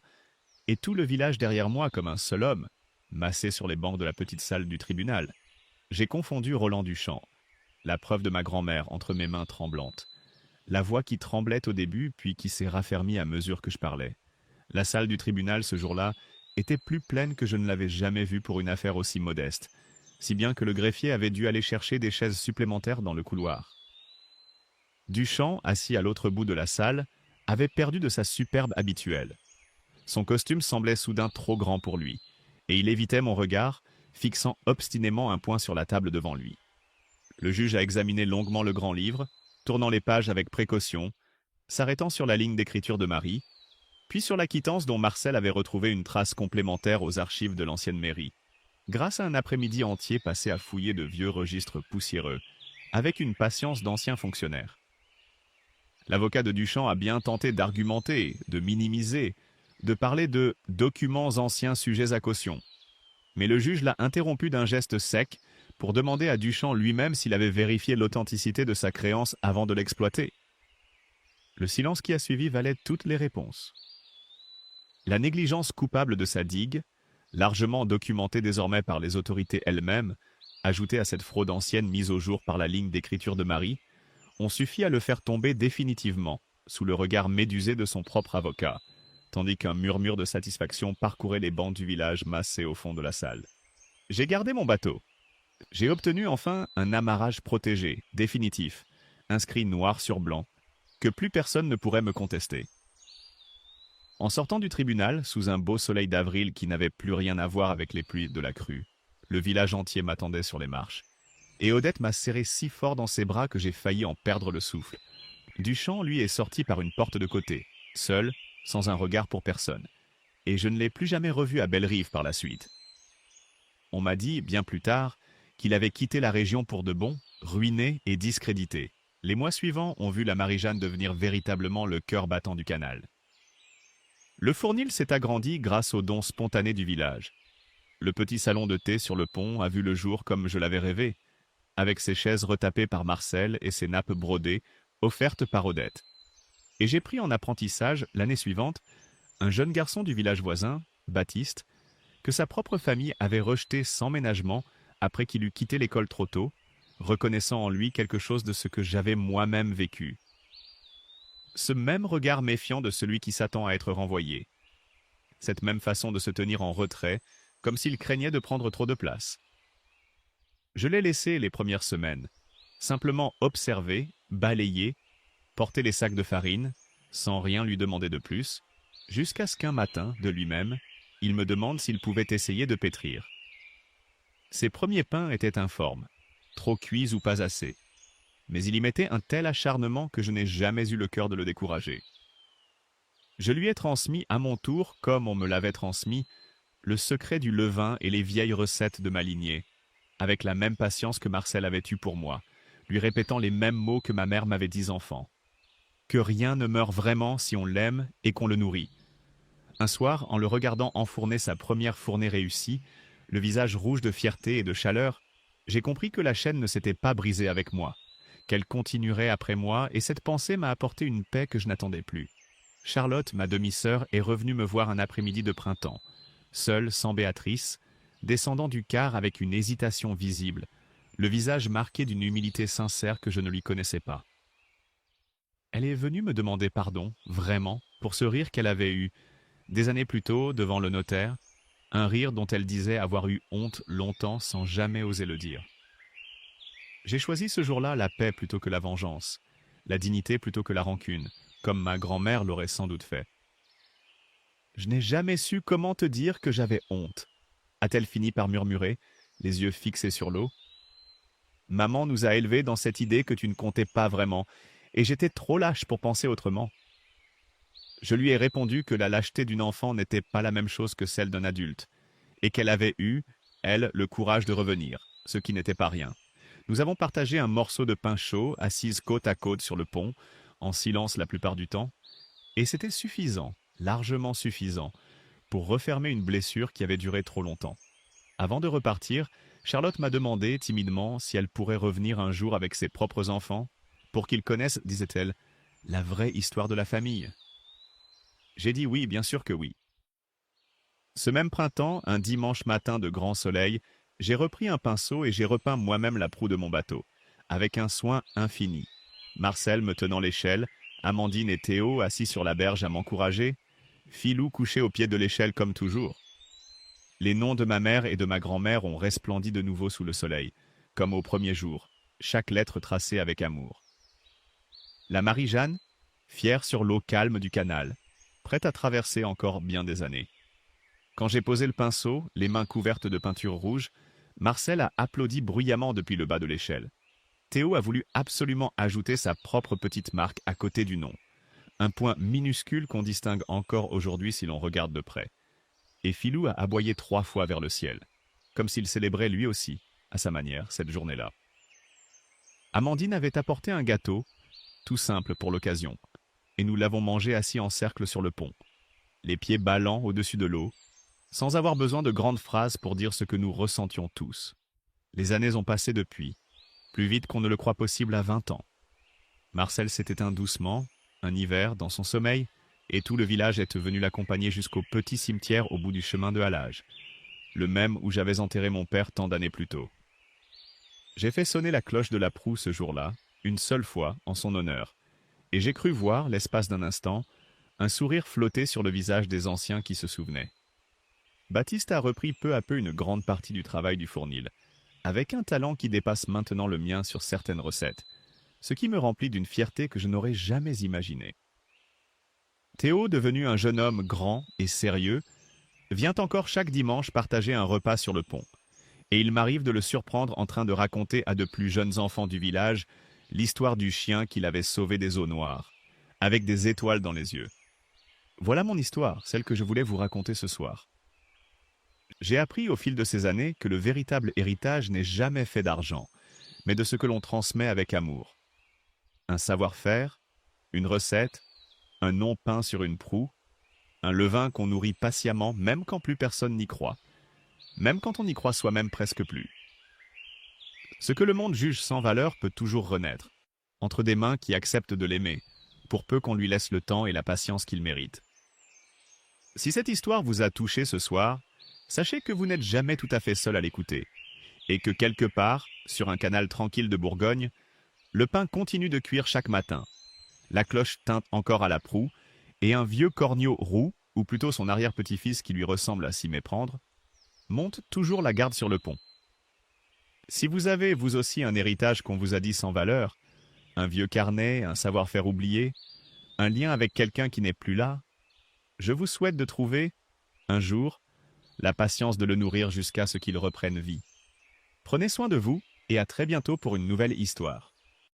et tout le village derrière moi comme un seul homme, massé sur les bancs de la petite salle du tribunal. J'ai confondu Roland Duchamp, la preuve de ma grand-mère entre mes mains tremblantes, la voix qui tremblait au début puis qui s'est raffermie à mesure que je parlais. La salle du tribunal ce jour-là était plus pleine que je ne l'avais jamais vue pour une affaire aussi modeste, si bien que le greffier avait dû aller chercher des chaises supplémentaires dans le couloir. Duchamp, assis à l'autre bout de la salle, avait perdu de sa superbe habituelle. Son costume semblait soudain trop grand pour lui, et il évitait mon regard, fixant obstinément un poing sur la table devant lui. Le juge a examiné longuement le grand livre, tournant les pages avec précaution, s'arrêtant sur la ligne d'écriture de Marie, puis sur la quittance dont Marcel avait retrouvé une trace complémentaire aux archives de l'ancienne mairie, grâce à un après-midi entier passé à fouiller de vieux registres poussiéreux, avec une patience d'ancien fonctionnaire. L'avocat de Duchamp a bien tenté d'argumenter, de minimiser, de parler de « documents anciens sujets à caution ». Mais le juge l'a interrompu d'un geste sec pour demander à Duchamp lui-même s'il avait vérifié l'authenticité de sa créance avant de l'exploiter. Le silence qui a suivi valait toutes les réponses. La négligence coupable de sa digue, largement documentée désormais par les autorités elles-mêmes, ajoutée à cette fraude ancienne mise au jour par la ligne d'écriture de Marie, ont suffi à le faire tomber définitivement, sous le regard médusé de son propre avocat, tandis qu'un murmure de satisfaction parcourait les bancs du village massés au fond de la salle. J'ai gardé mon bateau. J'ai obtenu enfin un amarrage protégé, définitif, inscrit noir sur blanc, que plus personne ne pourrait me contester. En sortant du tribunal, sous un beau soleil d'avril qui n'avait plus rien à voir avec les pluies de la crue, le village entier m'attendait sur les marches. Et Odette m'a serré si fort dans ses bras que j'ai failli en perdre le souffle. Duchamp, lui, est sorti par une porte de côté, seul, sans un regard pour personne. Et je ne l'ai plus jamais revu à Bellerive par la suite. On m'a dit, bien plus tard, qu'il avait quitté la région pour de bon, ruiné et discrédité. Les mois suivants ont vu la Marie-Jeanne devenir véritablement le cœur battant du canal. Le Fournil s'est agrandi grâce aux dons spontanés du village. Le petit salon de thé sur le pont a vu le jour comme je l'avais rêvé, avec ses chaises retapées par Marcel et ses nappes brodées, offertes par Odette. Et j'ai pris en apprentissage, l'année suivante, un jeune garçon du village voisin, Baptiste, que sa propre famille avait rejeté sans ménagement après qu'il eût quitté l'école trop tôt, reconnaissant en lui quelque chose de ce que j'avais moi-même vécu. Ce même regard méfiant de celui qui s'attend à être renvoyé. Cette même façon de se tenir en retrait, comme s'il craignait de prendre trop de place. Je l'ai laissé les premières semaines, simplement observer, balayer, porter les sacs de farine, sans rien lui demander de plus, jusqu'à ce qu'un matin, de lui-même, il me demande s'il pouvait essayer de pétrir. Ses premiers pains étaient informes, trop cuits ou pas assez, mais il y mettait un tel acharnement que je n'ai jamais eu le cœur de le décourager. Je lui ai transmis à mon tour, comme on me l'avait transmis, le secret du levain et les vieilles recettes de ma lignée, avec la même patience que Marcel avait eue pour moi, lui répétant les mêmes mots que ma mère m'avait dit enfant. Que rien ne meurt vraiment si on l'aime et qu'on le nourrit. Un soir, en le regardant enfourner sa première fournée réussie, le visage rouge de fierté et de chaleur, j'ai compris que la chaîne ne s'était pas brisée avec moi, qu'elle continuerait après moi, et cette pensée m'a apporté une paix que je n'attendais plus. Charlotte, ma demi-sœur, est revenue me voir un après-midi de printemps, seule, sans Béatrice, descendant du car avec une hésitation visible, le visage marqué d'une humilité sincère que je ne lui connaissais pas. Elle est venue me demander pardon, vraiment, pour ce rire qu'elle avait eu, des années plus tôt, devant le notaire, un rire dont elle disait avoir eu honte longtemps sans jamais oser le dire. J'ai choisi ce jour-là la paix plutôt que la vengeance, la dignité plutôt que la rancune, comme ma grand-mère l'aurait sans doute fait. Je n'ai jamais su comment te dire que j'avais honte, a-t-elle fini par murmurer, les yeux fixés sur l'eau. Maman nous a élevés dans cette idée que tu ne comptais pas vraiment, et j'étais trop lâche pour penser autrement. Je lui ai répondu que la lâcheté d'une enfant n'était pas la même chose que celle d'un adulte, et qu'elle avait eu, elle, le courage de revenir, ce qui n'était pas rien. Nous avons partagé un morceau de pain chaud, assises côte à côte sur le pont, en silence la plupart du temps, et c'était suffisant, largement suffisant, pour refermer une blessure qui avait duré trop longtemps. Avant de repartir, Charlotte m'a demandé timidement si elle pourrait revenir un jour avec ses propres enfants, pour qu'ils connaissent, disait-elle, la vraie histoire de la famille. J'ai dit oui, bien sûr que oui. Ce même printemps, un dimanche matin de grand soleil, j'ai repris un pinceau et j'ai repeint moi-même la proue de mon bateau, avec un soin infini. Marcel me tenant l'échelle, Amandine et Théo assis sur la berge à m'encourager, Philou couché au pied de l'échelle comme toujours. Les noms de ma mère et de ma grand-mère ont resplendi de nouveau sous le soleil, comme au premier jour, chaque lettre tracée avec amour. La Marie-Jeanne, fière sur l'eau calme du canal, prête à traverser encore bien des années. Quand j'ai posé le pinceau, les mains couvertes de peinture rouge, Marcel a applaudi bruyamment depuis le bas de l'échelle. Théo a voulu absolument ajouter sa propre petite marque à côté du nom, un point minuscule qu'on distingue encore aujourd'hui si l'on regarde de près. Et Philou a aboyé 3 fois vers le ciel, comme s'il célébrait lui aussi, à sa manière, cette journée-là. Amandine avait apporté un gâteau, tout simple pour l'occasion, et nous l'avons mangé assis en cercle sur le pont, les pieds ballants au-dessus de l'eau, sans avoir besoin de grandes phrases pour dire ce que nous ressentions tous. Les années ont passé depuis, plus vite qu'on ne le croit possible à 20 ans. Marcel s'est éteint doucement, un hiver, dans son sommeil, et tout le village est venu l'accompagner jusqu'au petit cimetière au bout du chemin de halage, le même où j'avais enterré mon père tant d'années plus tôt. J'ai fait sonner la cloche de la proue ce jour-là, une seule fois, en son honneur, et j'ai cru voir, l'espace d'un instant, un sourire flotter sur le visage des anciens qui se souvenaient. Baptiste a repris peu à peu une grande partie du travail du fournil, avec un talent qui dépasse maintenant le mien sur certaines recettes, ce qui me remplit d'une fierté que je n'aurais jamais imaginée. Théo, devenu un jeune homme grand et sérieux, vient encore chaque dimanche partager un repas sur le pont, et il m'arrive de le surprendre en train de raconter à de plus jeunes enfants du village l'histoire du chien qu'il avait sauvé des eaux noires, avec des étoiles dans les yeux. Voilà mon histoire, celle que je voulais vous raconter ce soir. J'ai appris au fil de ces années que le véritable héritage n'est jamais fait d'argent, mais de ce que l'on transmet avec amour. Un savoir-faire, une recette, un nom peint sur une proue, un levain qu'on nourrit patiemment même quand plus personne n'y croit, même quand on y croit soi-même presque plus. Ce que le monde juge sans valeur peut toujours renaître, entre des mains qui acceptent de l'aimer, pour peu qu'on lui laisse le temps et la patience qu'il mérite. Si cette histoire vous a touché ce soir, sachez que vous n'êtes jamais tout à fait seul à l'écouter, et que quelque part, sur un canal tranquille de Bourgogne, le pain continue de cuire chaque matin. La cloche tinte encore à la proue, et un vieux corneau roux, ou plutôt son arrière-petit-fils qui lui ressemble à s'y méprendre, monte toujours la garde sur le pont. Si vous avez, vous aussi, un héritage qu'on vous a dit sans valeur, un vieux carnet, un savoir-faire oublié, un lien avec quelqu'un qui n'est plus là, je vous souhaite de trouver, un jour, la patience de le nourrir jusqu'à ce qu'il reprenne vie. Prenez soin de vous et à très bientôt pour une nouvelle histoire.